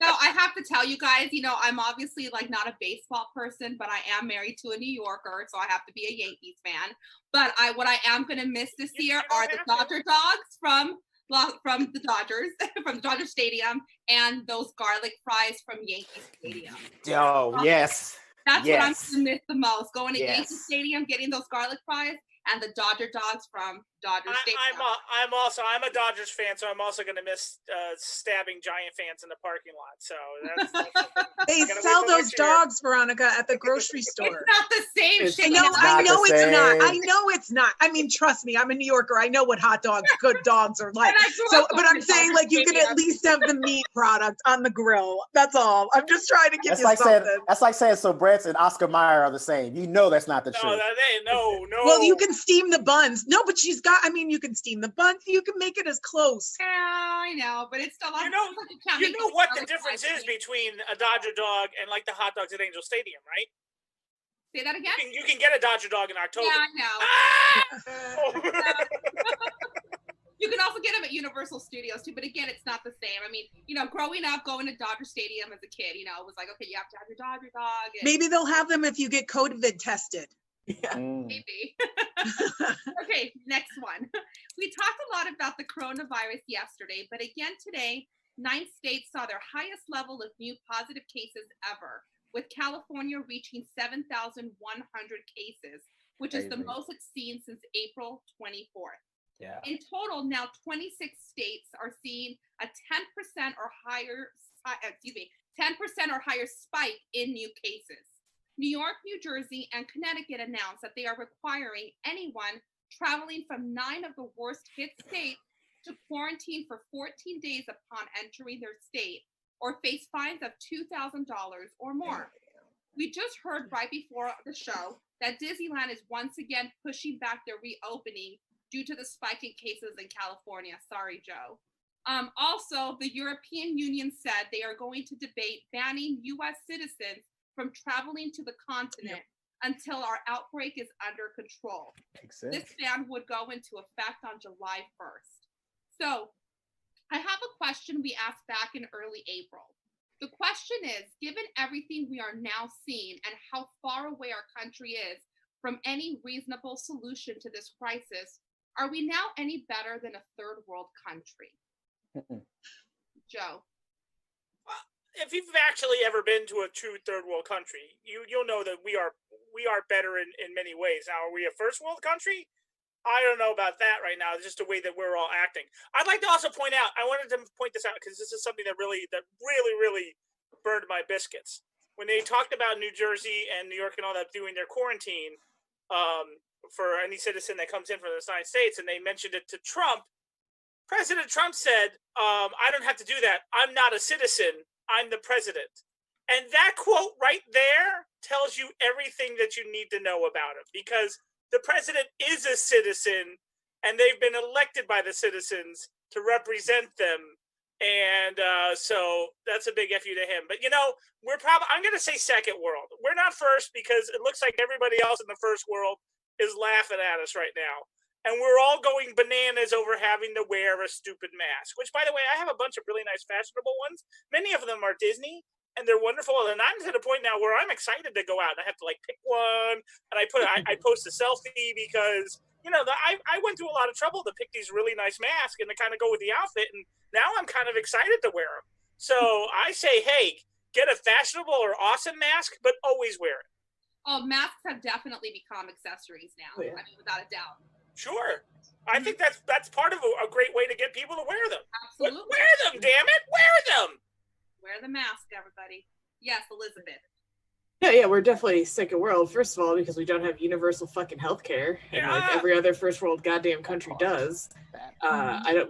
No, I have to tell you guys, I'm obviously like not a baseball person, but I am married to a New Yorker, so I have to be a Yankees fan. But what I am going to miss this year are the Dodger dogs from the Dodgers, from the Dodger Stadium, and those garlic fries from Yankee Stadium. Oh, yes. That's what I'm going to miss the most. Going to Yankee Stadium, getting those garlic fries, and the Dodger dogs from Dodger Stadium. I'm a Dodgers fan, so I'm also going to miss stabbing Giant fans in the parking lot. So that's they sell those dogs, Veronica, at the grocery store. It's not the same shit. I know it's not. I mean, trust me, I'm a New Yorker. I know what good dogs are like. So, but I'm saying, like, you can at least have the meat product on the grill. That's all. I'm just trying to give you something. That's like saying so Brett's and Oscar Mayer are the same. You know that's not the truth. No. Well, you can steam the buns. No, but you can steam the buns. You can make it as close. Yeah, I know, but it's still you know what the difference is between a Dodger dog and like the hot dogs at Angel Stadium, right? Say that again? You can get a Dodger dog in October. Yeah, I know. You can also get them at Universal Studios too, but again, it's not the same. I mean, growing up, going to Dodger Stadium as a kid, it was like, okay, you have to have your Dodger dog. Maybe they'll have them if you get COVID tested. Yeah. Maybe. Okay, next one. We talked a lot about the coronavirus yesterday, but again today, 9 states saw their highest level of new positive cases ever, with California reaching 7,100 cases, which is the most it's seen since April 24th. Yeah. In total, now 26 states are seeing a 10% or higher, 10% or higher spike in new cases. New York, New Jersey, and Connecticut announced that they are requiring anyone traveling from 9 of the worst hit states to quarantine for 14 days upon entering their state or face fines of $2,000 or more. We just heard right before the show that Disneyland is once again pushing back their reopening due to the spike in cases in California. Sorry, Joe. Also, the European Union said they are going to debate banning U.S. citizens from traveling to the continent until our outbreak is under control. This ban would go into effect on July 1st. So I have a question we asked back in early April. The question is, given everything we are now seeing and how far away our country is from any reasonable solution to this crisis, are we now any better than a third world country? Joe? If you've actually ever been to a true third world country, you'll know that we are better in many ways. Now, are we a first world country? I don't know about that right now. It's just the way that we're all acting. I'd like to also point out, I wanted to point this out because this is something that really burned my biscuits. When they talked about New Jersey and New York and all that doing their quarantine for any citizen that comes in from the United States, and they mentioned it to Trump, President Trump said, I don't have to do that. I'm not a citizen. I'm the president. And that quote right there tells you everything that you need to know about him, because the president is a citizen and they've been elected by the citizens to represent them. And so that's a big F you to him. But, I'm going to say second world. We're not first because it looks like everybody else in the first world is laughing at us right now. And we're all going bananas over having to wear a stupid mask, which, by the way, I have a bunch of really nice fashionable ones. Many of them are Disney, and they're wonderful. And I'm to the point now where I'm excited to go out, and I have to pick one, and I post a selfie because, I went through a lot of trouble to pick these really nice masks and to kind of go with the outfit. And now I'm kind of excited to wear them. So I say, hey, get a fashionable or awesome mask, but always wear it. Oh, masks have definitely become accessories now. I mean, without a doubt. Sure. I think that's part of a great way to get people to wear them. Absolutely. Wear them, damn it. Wear them. Wear the mask, everybody. Yes, Elizabeth. Yeah, we're definitely second world. First of all, because we don't have universal fucking healthcare, and like every other first world goddamn country does.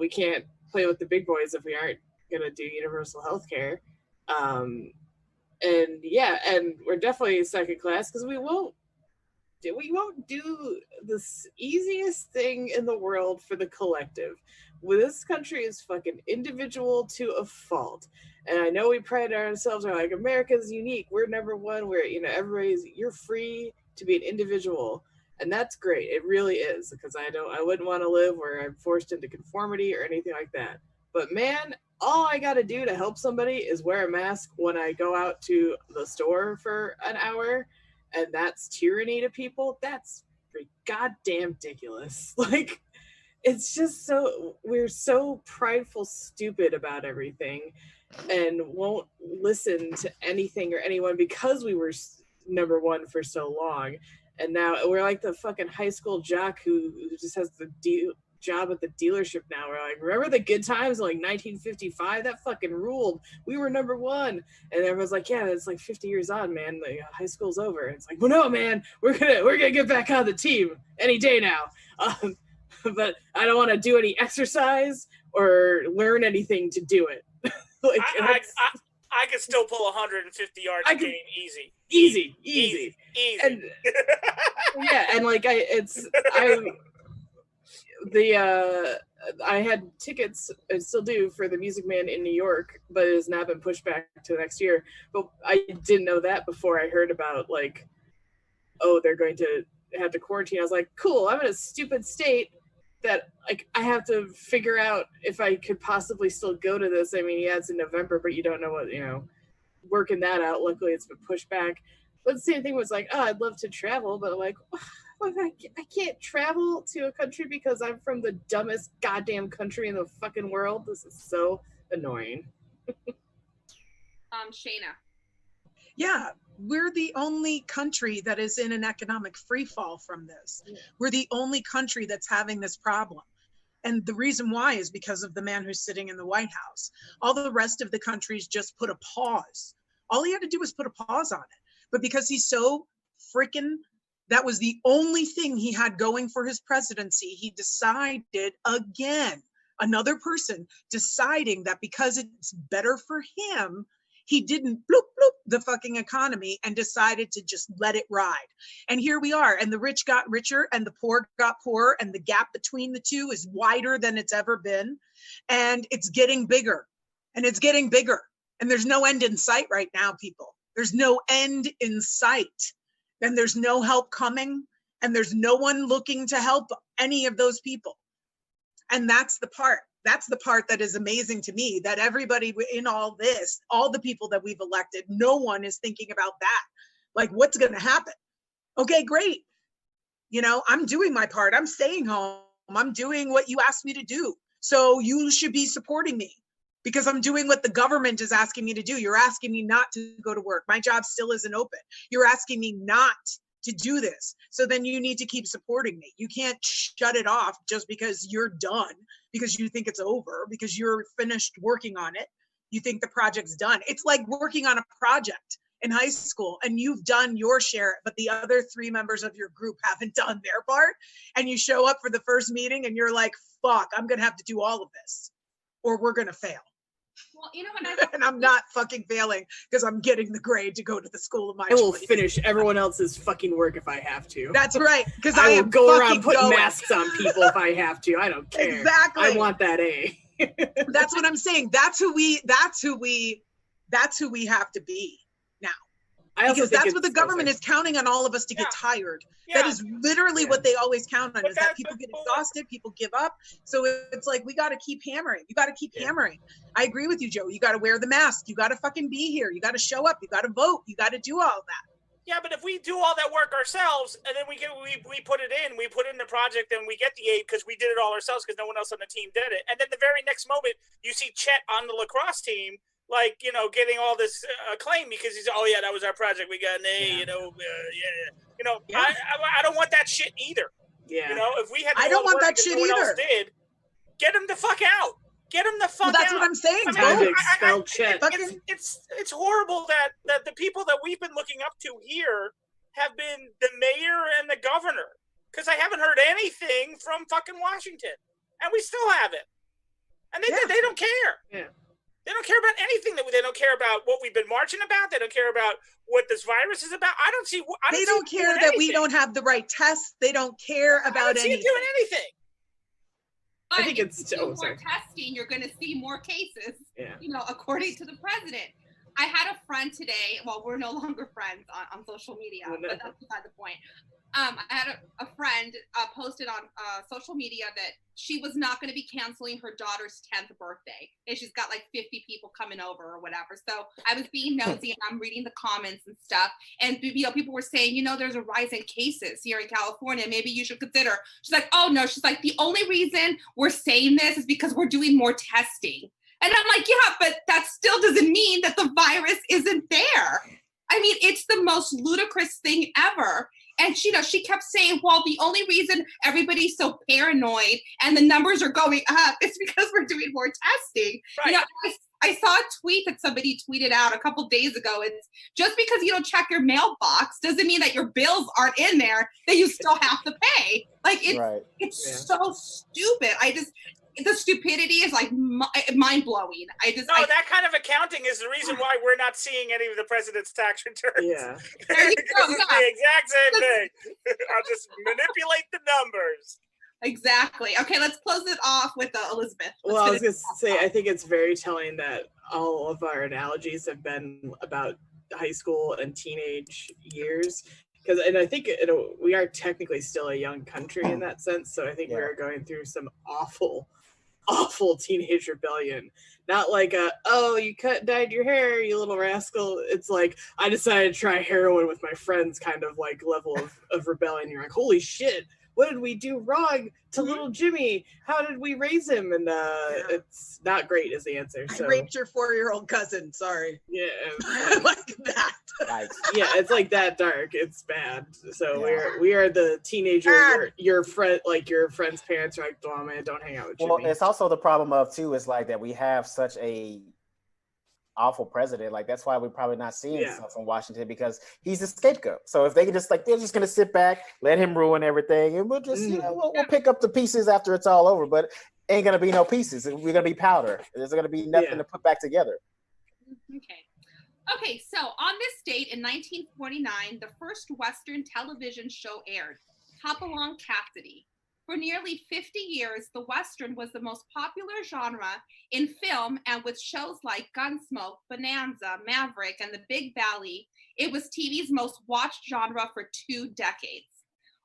We can't play with the big boys if we aren't gonna do universal healthcare. And we're definitely second class because we won't do the easiest thing in the world for the collective. Well, this country is fucking individual to a fault. And I know we pride ourselves on America's unique. We're number one. We're, you're free to be an individual. And that's great. It really is, because I wouldn't want to live where I'm forced into conformity or anything like that. But man, all I got to do to help somebody is wear a mask when I go out to the store for an hour. And that's tyranny to people. That's goddamn ridiculous. It's just we're so prideful, stupid about everything, and won't listen to anything or anyone because we were number one for so long. And now we're like the fucking high school jock who just has the job at the dealership now. We're like, remember the good times in like 1955? That fucking ruled. We were number one. And everyone's like, yeah, it's like 50 years on, man. Like, high school's over. And it's like, well, no, man, we're gonna get back on the team any day now. But I don't want to do any exercise or learn anything to do it. Like, I could still pull 150 yards a game easy. And yeah, and like I had tickets, I still do, for the Music Man in New York, but it has now been pushed back to next year. But I didn't know that before I heard about, like, oh, they're going to have to quarantine. I was like, cool, I'm in a stupid state that, like, I have to figure out if I could possibly still go to this. I mean, yeah, it's in November, but you don't know what, working that out. Luckily, it's been pushed back. But the same thing was like, oh, I'd love to travel, but like, I can't travel to a country because I'm from the dumbest goddamn country in the fucking world. This is so annoying. Shayna. Yeah, we're the only country that is in an economic free fall from this. Yeah. We're the only country that's having this problem. And the reason why is because of the man who's sitting in the White House. All the rest of the countries just put a pause. All he had to do was put a pause on it. But because he's so freaking, that was the only thing he had going for his presidency, he decided again, another person deciding that because it's better for him, he didn't bloop, bloop the fucking economy and decided to just let it ride. And here we are. And the rich got richer and the poor got poorer. And the gap between the two is wider than it's ever been. And it's getting bigger and it's getting bigger. And there's no end in sight right now, people. There's no end in sight. And there's no help coming. And there's no one looking to help any of those people. And that's the part. That's the part that is amazing to me, that everybody in all this, all the people that we've elected, no one is thinking about that. Like, what's going to happen? Okay, great. I'm doing my part. I'm staying home. I'm doing what you asked me to do. So you should be supporting me because I'm doing what the government is asking me to do. You're asking me not to go to work. My job still isn't open. You're asking me not to do this. So then you need to keep supporting me. You can't shut it off just because you're done, because you think it's over, because you're finished working on it. You think the project's done. It's like working on a project in high school and you've done your share, but the other 3 members of your group haven't done their part. And you show up for the first meeting and you're like, fuck, I'm going to have to do all of this or we're going to fail. Well, when and I'm not fucking failing because I'm getting the grade to go to the school of my choice. I will finish everyone else's fucking work if I have to. That's right. Because I will go around putting masks on people if I have to. I don't care. Exactly. I want that A. That's what I'm saying. That's who we have to be now. Because that's what the government is counting on all of us to get tired. Yeah. That is literally what they always count on, is that people get exhausted, people give up. So it's like, we got to keep hammering. You got to keep hammering. I agree with you, Joe. You got to wear the mask. You got to fucking be here. You got to show up. You got to vote. You got to do all that. Yeah, but if we do all that work ourselves and then we put it in, we put in the project and we get the aid because we did it all ourselves because no one else on the team did it. And then the very next moment, you see Chet on the lacrosse team, like, getting all this acclaim because he's, oh yeah, that was our project. We got an A, I don't want that shit either. Yeah. If we had to I don't want that shit either. Did, get him the fuck out. Get him the fuck out. That's what I'm saying. It's horrible that the people that we've been looking up to here have been the mayor and the governor, because I haven't heard anything from fucking Washington, and we still haven't. And they don't care. Yeah. They don't care about anything. They don't care about what we've been marching about. They don't care about what this virus is about. They don't care that we don't have the right tests. They don't care about anything. Doing anything. But I think it's more testing. You're going to see more cases. Yeah. According to the president. I had a friend today. Well, we're no longer friends on social media, but that's beside the point. I had a friend posted on social media that she was not going to be canceling her daughter's 10th birthday. And she's got like 50 people coming over or whatever. So I was being nosy and I'm reading the comments and stuff. And, people were saying, there's a rise in cases here in California. Maybe you should consider. She's like, oh, no. She's like, the only reason we're saying this is because we're doing more testing. And I'm like, yeah, but that still doesn't mean that the virus isn't there. I mean, it's the most ludicrous thing ever. And she kept saying, well, the only reason everybody's so paranoid and the numbers are going up is because we're doing more testing. Right. You know, I saw a tweet that somebody tweeted out a couple days ago. It's just because you don't check your mailbox doesn't mean that your bills aren't in there, that you still have to pay. Like, it's so stupid. The stupidity is like mind blowing. That kind of accounting is the reason why we're not seeing any of the president's tax returns. Yeah. There you go. It's the exact same thing. I'll just manipulate the numbers. Exactly. Okay, let's close it off with Elizabeth. Well, I was going to say, I think it's very telling that all of our analogies have been about high school and teenage years. And I think we are technically still a young country in that sense. So I think we are going through some awful teenage rebellion. Not like you dyed your hair, you little rascal. It's like, I decided to try heroin with my friends kind of like level of rebellion. You're like, holy shit, what did we do wrong to little Jimmy? How did we raise him? And it's not great is the answer. So. I raped your 4-year-old cousin. Sorry. Yeah. Like that. Right. Yeah, it's like that dark. It's bad. So we are the teenager. Your friend, like your friend's parents are like, oh man, don't hang out with Jimmy. Well, it's also the problem of too is like that we have such a awful president. Like that's why we're probably not seeing stuff from Washington, because he's a scapegoat. So if they can just they're just gonna sit back, let him ruin everything, and we'll just we'll pick up the pieces after it's all over. But ain't gonna be no pieces. We're gonna be powder. There's gonna be nothing to put back together. Okay, so on this date in 1949, the first Western television show aired, Hopalong Cassidy. For nearly 50 years, the Western was the most popular genre in film, and with shows like Gunsmoke, Bonanza, Maverick, and The Big Valley, it was TV's most watched genre for 2 decades.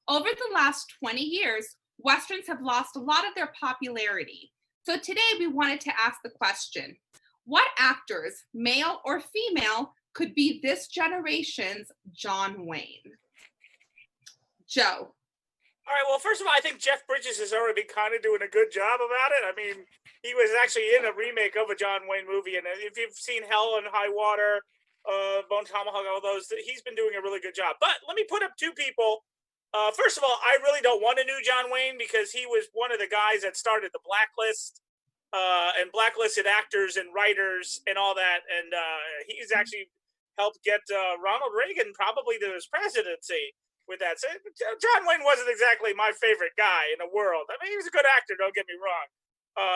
Over the last 20 years, Westerns have lost a lot of their popularity. So today we wanted to ask the question, what actors, male or female, could be this generation's John Wayne? Joe. All right, well, first of all, I think Jeff Bridges has already been kind of doing a good job about it. I mean, he was actually in a remake of a John Wayne movie, and if you've seen Hell and High Water, Bone Tomahawk, all those, he's been doing a really good job. But let me put up 2 people. First of all, I really don't want a new John Wayne because he was one of the guys that started the Blacklist and blacklisted actors and writers and all that, and he's actually helped get Ronald Reagan probably to his presidency. With that said, John Wayne wasn't exactly my favorite guy in the world. I mean, he was a good actor, don't get me wrong.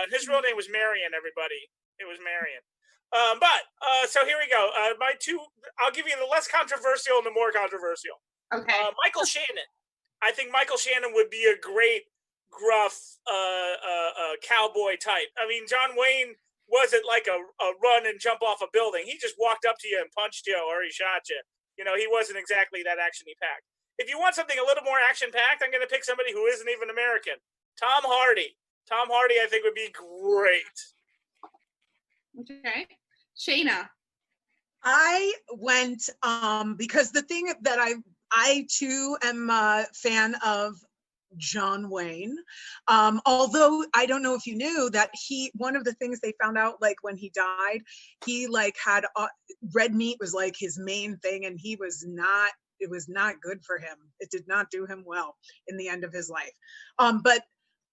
His real name was Marion, everybody. It was Marion. So here we go. My 2, I'll give you the less controversial and the more controversial. Okay. Michael Shannon. I think Michael Shannon would be a great, gruff cowboy type. I mean, John Wayne wasn't like a run and jump off a building. He just walked up to you and punched you or he shot you. You know, he wasn't exactly that action-y packed. If you want something a little more action-packed, I'm going to pick somebody who isn't even American. Tom Hardy. Tom Hardy, I think, would be great. Okay. Shayna. I went because the thing that I too am a fan of John Wayne. Although I don't know if you knew that one of the things they found out, like when he died, he like had red meat was like his main thing, and it was not good for him. It did not do him well in the end of his life. But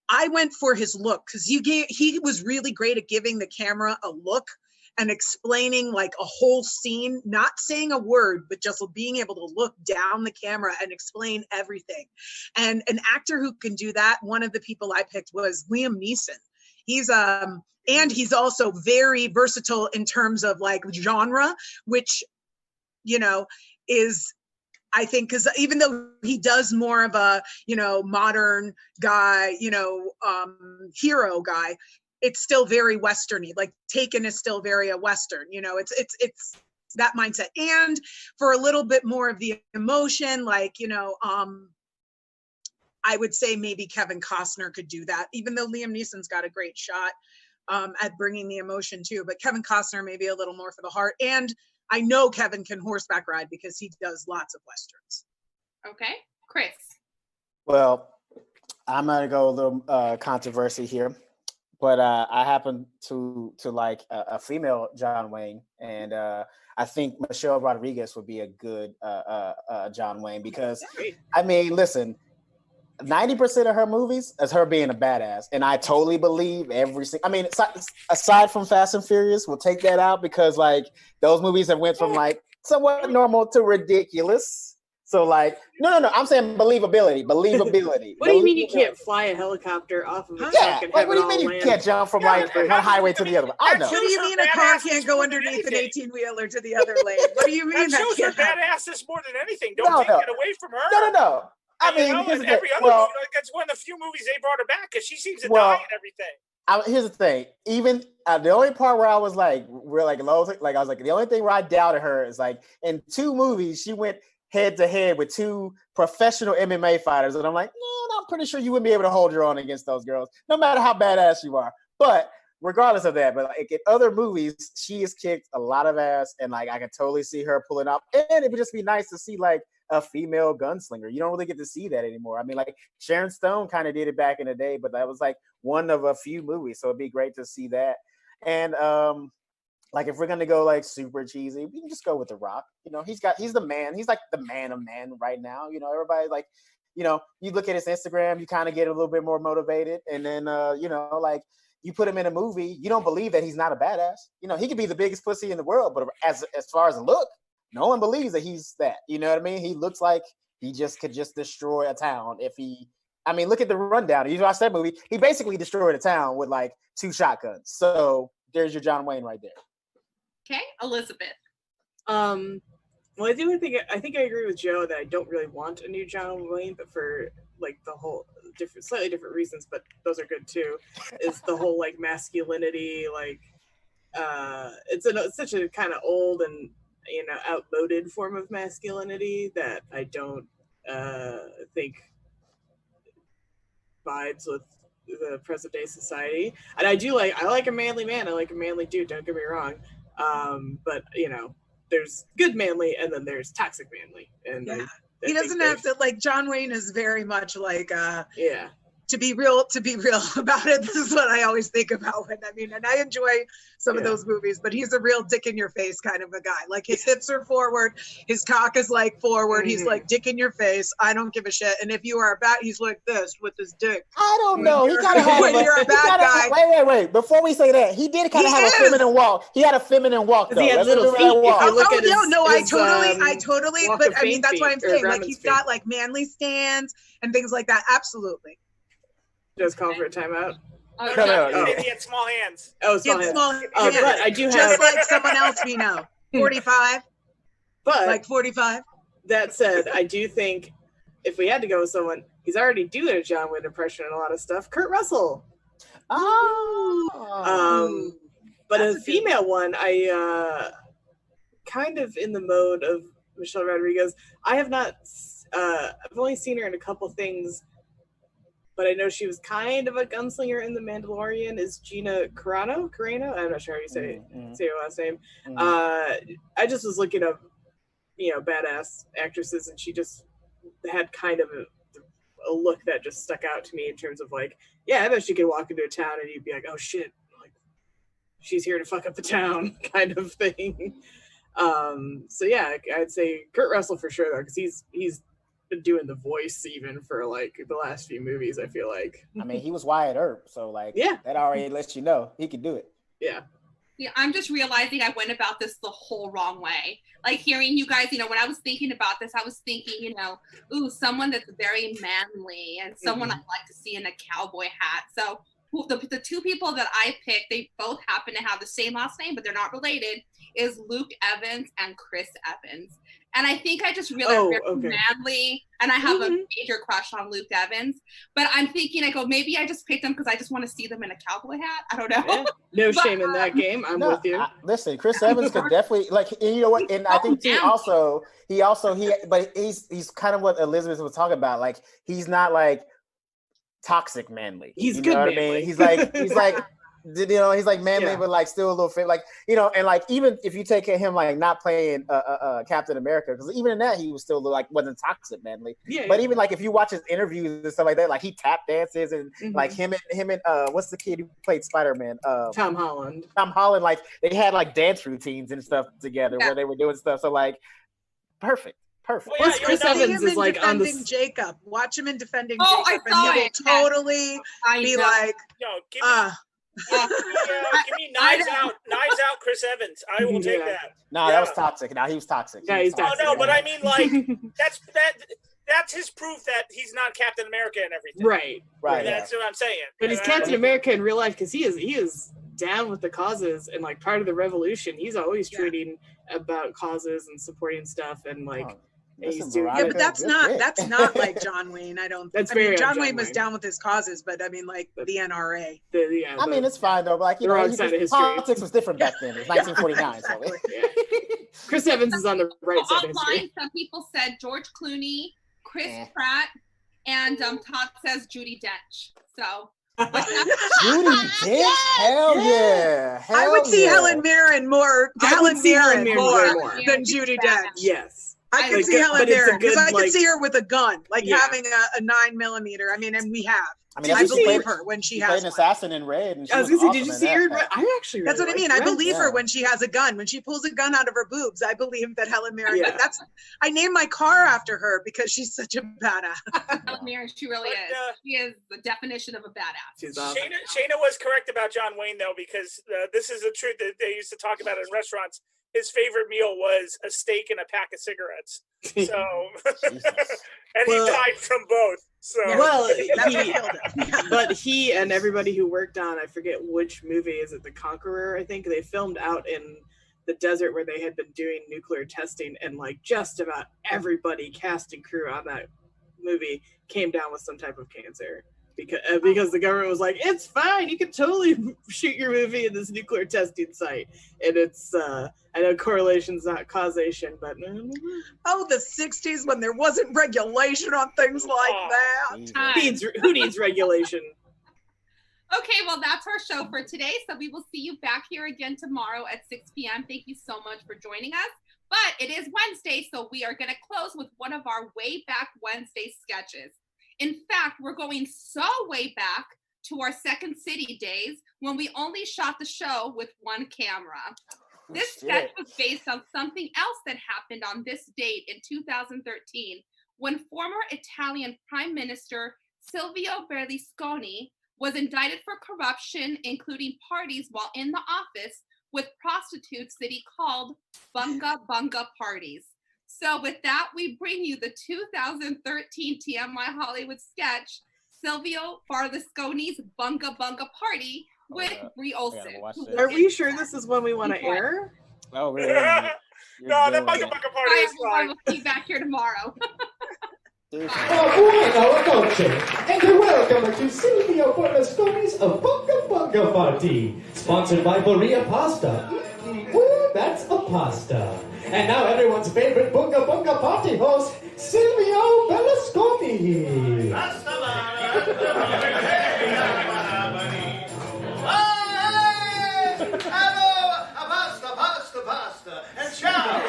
I went for his look because he was really great at giving the camera a look and explaining like a whole scene, not saying a word, but just being able to look down the camera and explain everything. And an actor who can do that, one of the people I picked was Liam Neeson. And he's also very versatile in terms of like genre, which, you know, is, I think, because even though he does more of a, you know, modern guy, you know, hero guy, it's still very Westerny. Like Taken is still very a Western, you know, it's that mindset. And for a little bit more of the emotion, like, you know, I would say maybe Kevin Costner could do that, even though Liam Neeson's got a great shot at bringing the emotion too. But Kevin Costner maybe a little more for the heart. And I know Kevin can horseback ride because he does lots of Westerns. Okay. Chris. Well, I'm going to go a little controversy here. but I happen to like a female John Wayne, and I think Michelle Rodriguez would be a good John Wayne because, I mean, listen, 90% of her movies is her being a badass, and I totally believe every single. I mean, aside from Fast and Furious, we'll take that out because like those movies have went from like somewhat normal to ridiculous. So like, no. I'm saying believability. What do you mean you can't fly a helicopter off of a truck and have what do you mean you can't jump from like one highway to the other one? I know. What do you mean a car can't go underneath an 18-wheeler to the other lane? What do you mean that shows her badassness more than anything. Don't take it away from her. No. I mean, every other movie, that's one of the few movies they brought her back because she seems to die and everything. Here's the thing. Even the only part where I was like, we're like low, like I was like, the only thing where I doubted her is like in 2 movies she went head to head with 2 professional MMA fighters, and I'm like, no, I'm pretty sure you wouldn't be able to hold your own against those girls, no matter how badass you are. But regardless of that, but like in other movies, she has kicked a lot of ass, and like I can totally see her pulling up. And it would just be nice to see like a female gunslinger. You don't really get to see that anymore. I mean, like Sharon Stone kind of did it back in the day, but that was like one of a few movies, so it'd be great to see that. And like if we're gonna go like super cheesy, we can just go with The Rock. You know, he's the man. He's like the man of men right now. You know, everybody like, you know, you look at his Instagram, you kind of get a little bit more motivated, and then you know, like you put him in a movie, you don't believe that he's not a badass. You know, he could be the biggest pussy in the world, but as far as a look, no one believes that he's that. You know what I mean? He looks like he could just destroy a town if he. I mean, look at the rundown. You watch that movie. He basically destroyed a town with like 2 shotguns. So there's your John Wayne right there. Okay, Elizabeth. Well, I think I agree with Joe that I don't really want a new John Wayne, but for like the whole slightly different reasons, but those are good too. Is the whole like masculinity, like it's such a kind of old and outmoded form of masculinity that I don't think vibes with the present day society. And I like a manly man. I like a manly dude. Don't get me wrong. But there's good manly and then there's toxic manly. And yeah. He doesn't have to, like, John Wayne is very much like to be real about it. This is what I always think about and I enjoy some of those movies, but he's a real dick in your face kind of a guy. Like his hips are forward, his cock is like forward. Mm-hmm. He's like dick in your face. I don't give a shit. And if you are a bad, he's like this with his dick. I don't know. He kind of had when you're a bad guy. Wait. Before we say that, he did kind of have a feminine walk. He had a feminine walk though. He had little feet. I totally. But I mean, that's what I'm saying. Like he's got like manly stands and things like that. Absolutely. Just call for a timeout. He had small hands. Oh, small hands. But I do have just like someone else we know. 45. But like 45. That said, I do think if we had to go with someone, he's already doing a John Wayne impression and a lot of stuff. Kurt Russell. Oh. But a female one, I kind of in the mode of Michelle Rodriguez. I have not. I've only seen her in a couple things. But I know she was kind of a gunslinger in The Mandalorian. Is Gina Carano? I'm not sure how you say her last name. Mm-hmm. I just was looking up, badass actresses, and she just had kind of a look that just stuck out to me in terms of like, I bet she could walk into a town and you'd be like, oh shit, like she's here to fuck up the town, kind of thing. So yeah, I'd say Kurt Russell for sure though, because he's been doing the voice even for like the last few movies. I feel like. I mean, he was Wyatt Earp, so like that already lets you know he could do it. Yeah. Yeah, I'm just realizing I went about this the whole wrong way. Like hearing you guys, when I was thinking about this, I was thinking, someone that's very manly and someone I'd like to see in a cowboy hat. So the 2 people that I picked, they both happen to have the same last name, but they're not related, is Luke Evans and Chris Evans. And I think I just realized they're manly, and I have a major crush on Luke Evans. But I'm thinking, I go, maybe I just picked them because I just want to see them in a cowboy hat. I don't know. Yeah. No shame in that game. I'm with you. Listen, Chris Evans could definitely and you know what? And I think too, but he's kind of what Elizabeth was talking about. Like he's not like toxic manly. He's good manly. What I mean? He's like he's like man-made, but like still a little fit, like and like even if you take him like not playing Captain America, because even in that he was still like wasn't toxic manly. But even like if you watch his interviews and stuff like that, like he tap dances and like him and what's the kid who played Spider-Man? Tom Holland. Like they had like dance routines and stuff together where they were doing stuff. So like perfect. Well, Plus, Chris Evans is like on the Jacob. Watch him in Defending Oh, Jacob, I and he will totally be like, give me Knives Out, Chris Evans. I will take that. No, that was toxic. Now he was toxic. Yeah, he's toxic. Oh no, but I mean, like that's his proof that he's not Captain America and everything. Right. That's what I'm saying. But he's Captain America in real life because he is down with the causes and like part of the revolution. He's always tweeting about causes and supporting stuff and like. But that's not like John Wayne. I don't. John Wayne was down with his causes, but I mean, like the NRA. I mean, it's fine though. But like politics was different back then. It was 1949. Exactly. So. Chris Evans is on the right side of history. Online, some people said George Clooney, Chris Pratt, and Todd says Judi Dench. So. Judi Dench? Hell yeah! I would see Helen Mirren more. Helen Mirren more than Judi Dench. Yes. I could see Helen Mirren because I could see her with a gun, like having a 9mm. I mean, and we have. I believe her when she has played an assassin in Red. And I was gonna say, did you see her in Red? I actually. That's what I mean. I believe her when she has a gun. When she pulls a gun out of her boobs, I believe that Helen Mirren. Yeah. I named my car after her because she's such a badass. Helen Mirren, she really is. She is the definition of a badass. She's awesome. Shayna was correct about John Wayne though, because this is the truth that they used to talk about in restaurants. His favorite meal was a steak and a pack of cigarettes. So, and he died from both. So, but he and everybody who worked on, I forget which movie, is it The Conqueror? I think they filmed out in the desert where they had been doing nuclear testing, and like just about everybody, cast and crew on that movie, came down with some type of cancer. Because the government was like, it's fine, you can totally shoot your movie in this nuclear testing site. And it's, I know correlation's not causation, but... Oh, the 60s when there wasn't regulation on things like that. Who needs regulation? Okay, well, that's our show for today. So we will see you back here again tomorrow at 6 p.m. Thank you so much for joining us. But it is Wednesday, so we are going to close with one of our Way Back Wednesday sketches. In fact, we're going so way back to our Second City days when we only shot the show with one camera. This sketch was based on something else that happened on this date in 2013 when former Italian Prime Minister Silvio Berlusconi was indicted for corruption, including parties while in the office with prostitutes that he called bunga bunga parties. So with that, we bring you the 2013 TMI Hollywood sketch, Silvio Berlusconi's Bunga Bunga Party with Brie Olsen. Are we sure this is one we want to air? Oh, really? No, that Bunga Bunga Party is fine. We'll see you back here tomorrow. Buona noche, and welcome to Silvio Berlusconi's Bunga Bunga Party, sponsored by Berea Pasta. Well, that's a pasta. And now everyone's favorite Bunga Bunga Party host, Silvio Berlusconi. Pasta, and ciao.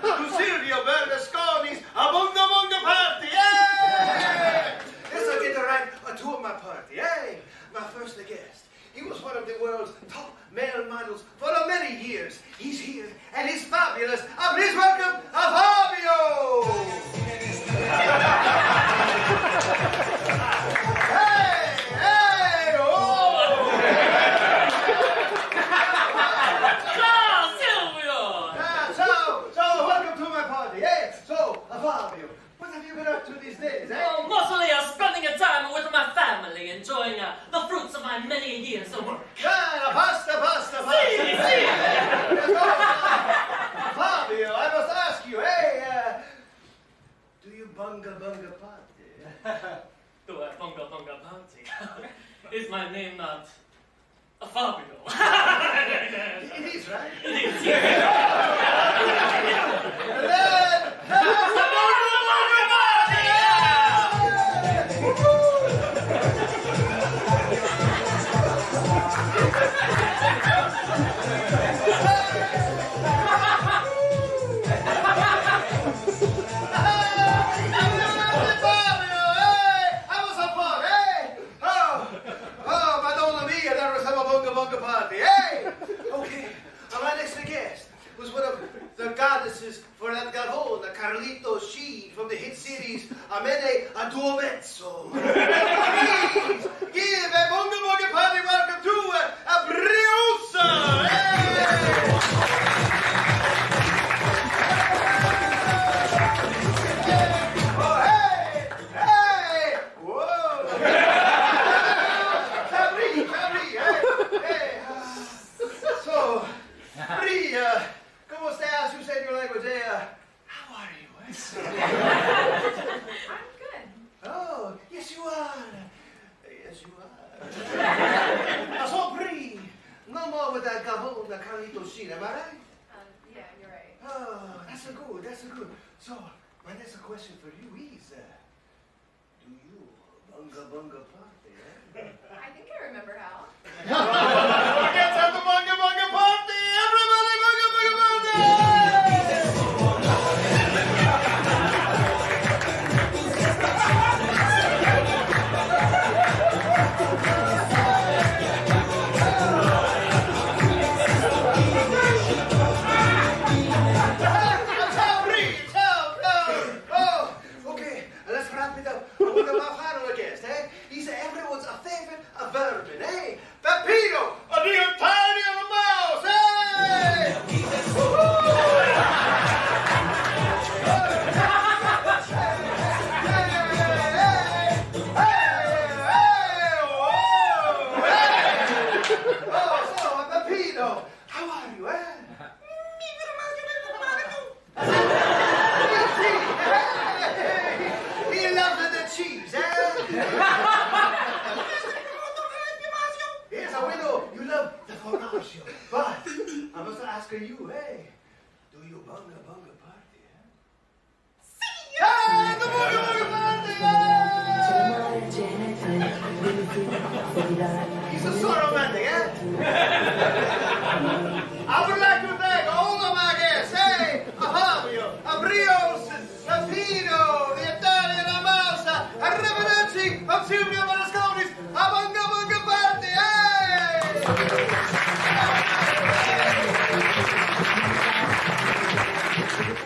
Welcome to Silvio Berlusconi's Bunga Bunga Party. Yay! Yes, I get to write to my party. Hey, my first guest. He was one of the world's top male models for many years. He's here, and he's fabulous. Please welcome Fabio! Hey, oh! Ciao, Silvio! So, welcome to my party. Hey, so, Fabio, what have you been up to these days, eh? Well, mostly spending a time with my family, enjoying the fruits of my many years of work. Pasta. Si. Fabio, I must ask you, hey, do you bunga bunga party? Do I bunga bunga party? Is my name not Fabio? It is, right? It is. And then, bunga party. Hey! Okay, my next guest was one of the goddesses for that gabon, the Carlito Sheen from the hit series Amene a Duo Mezzo. Please give a bunga bunga party welcome to a Briosa! Hey! ¿Cómo estás? You said your language. How are you? I'm good. Oh, yes you are. Yes you are. So, Brie, no more with that gabon, the Carlito Sheen, am I right? Yeah, you're right. Oh, that's a good, that's a good. So, my next question for you is, do you bunga bunga party, I think I remember how. Let's have the bunga bunga party! Everybody bunga bunga party! Okay, let's wrap it up with my final guest, eh? He's everyone's favorite vermin, eh? Pepino, the entirety of a mouse, hey! Oh, so, Pepino, how are you, eh? He loves the cheese, eh? Yes, I know you love the formaggio, but I must ask you, hey, do you bunga bunga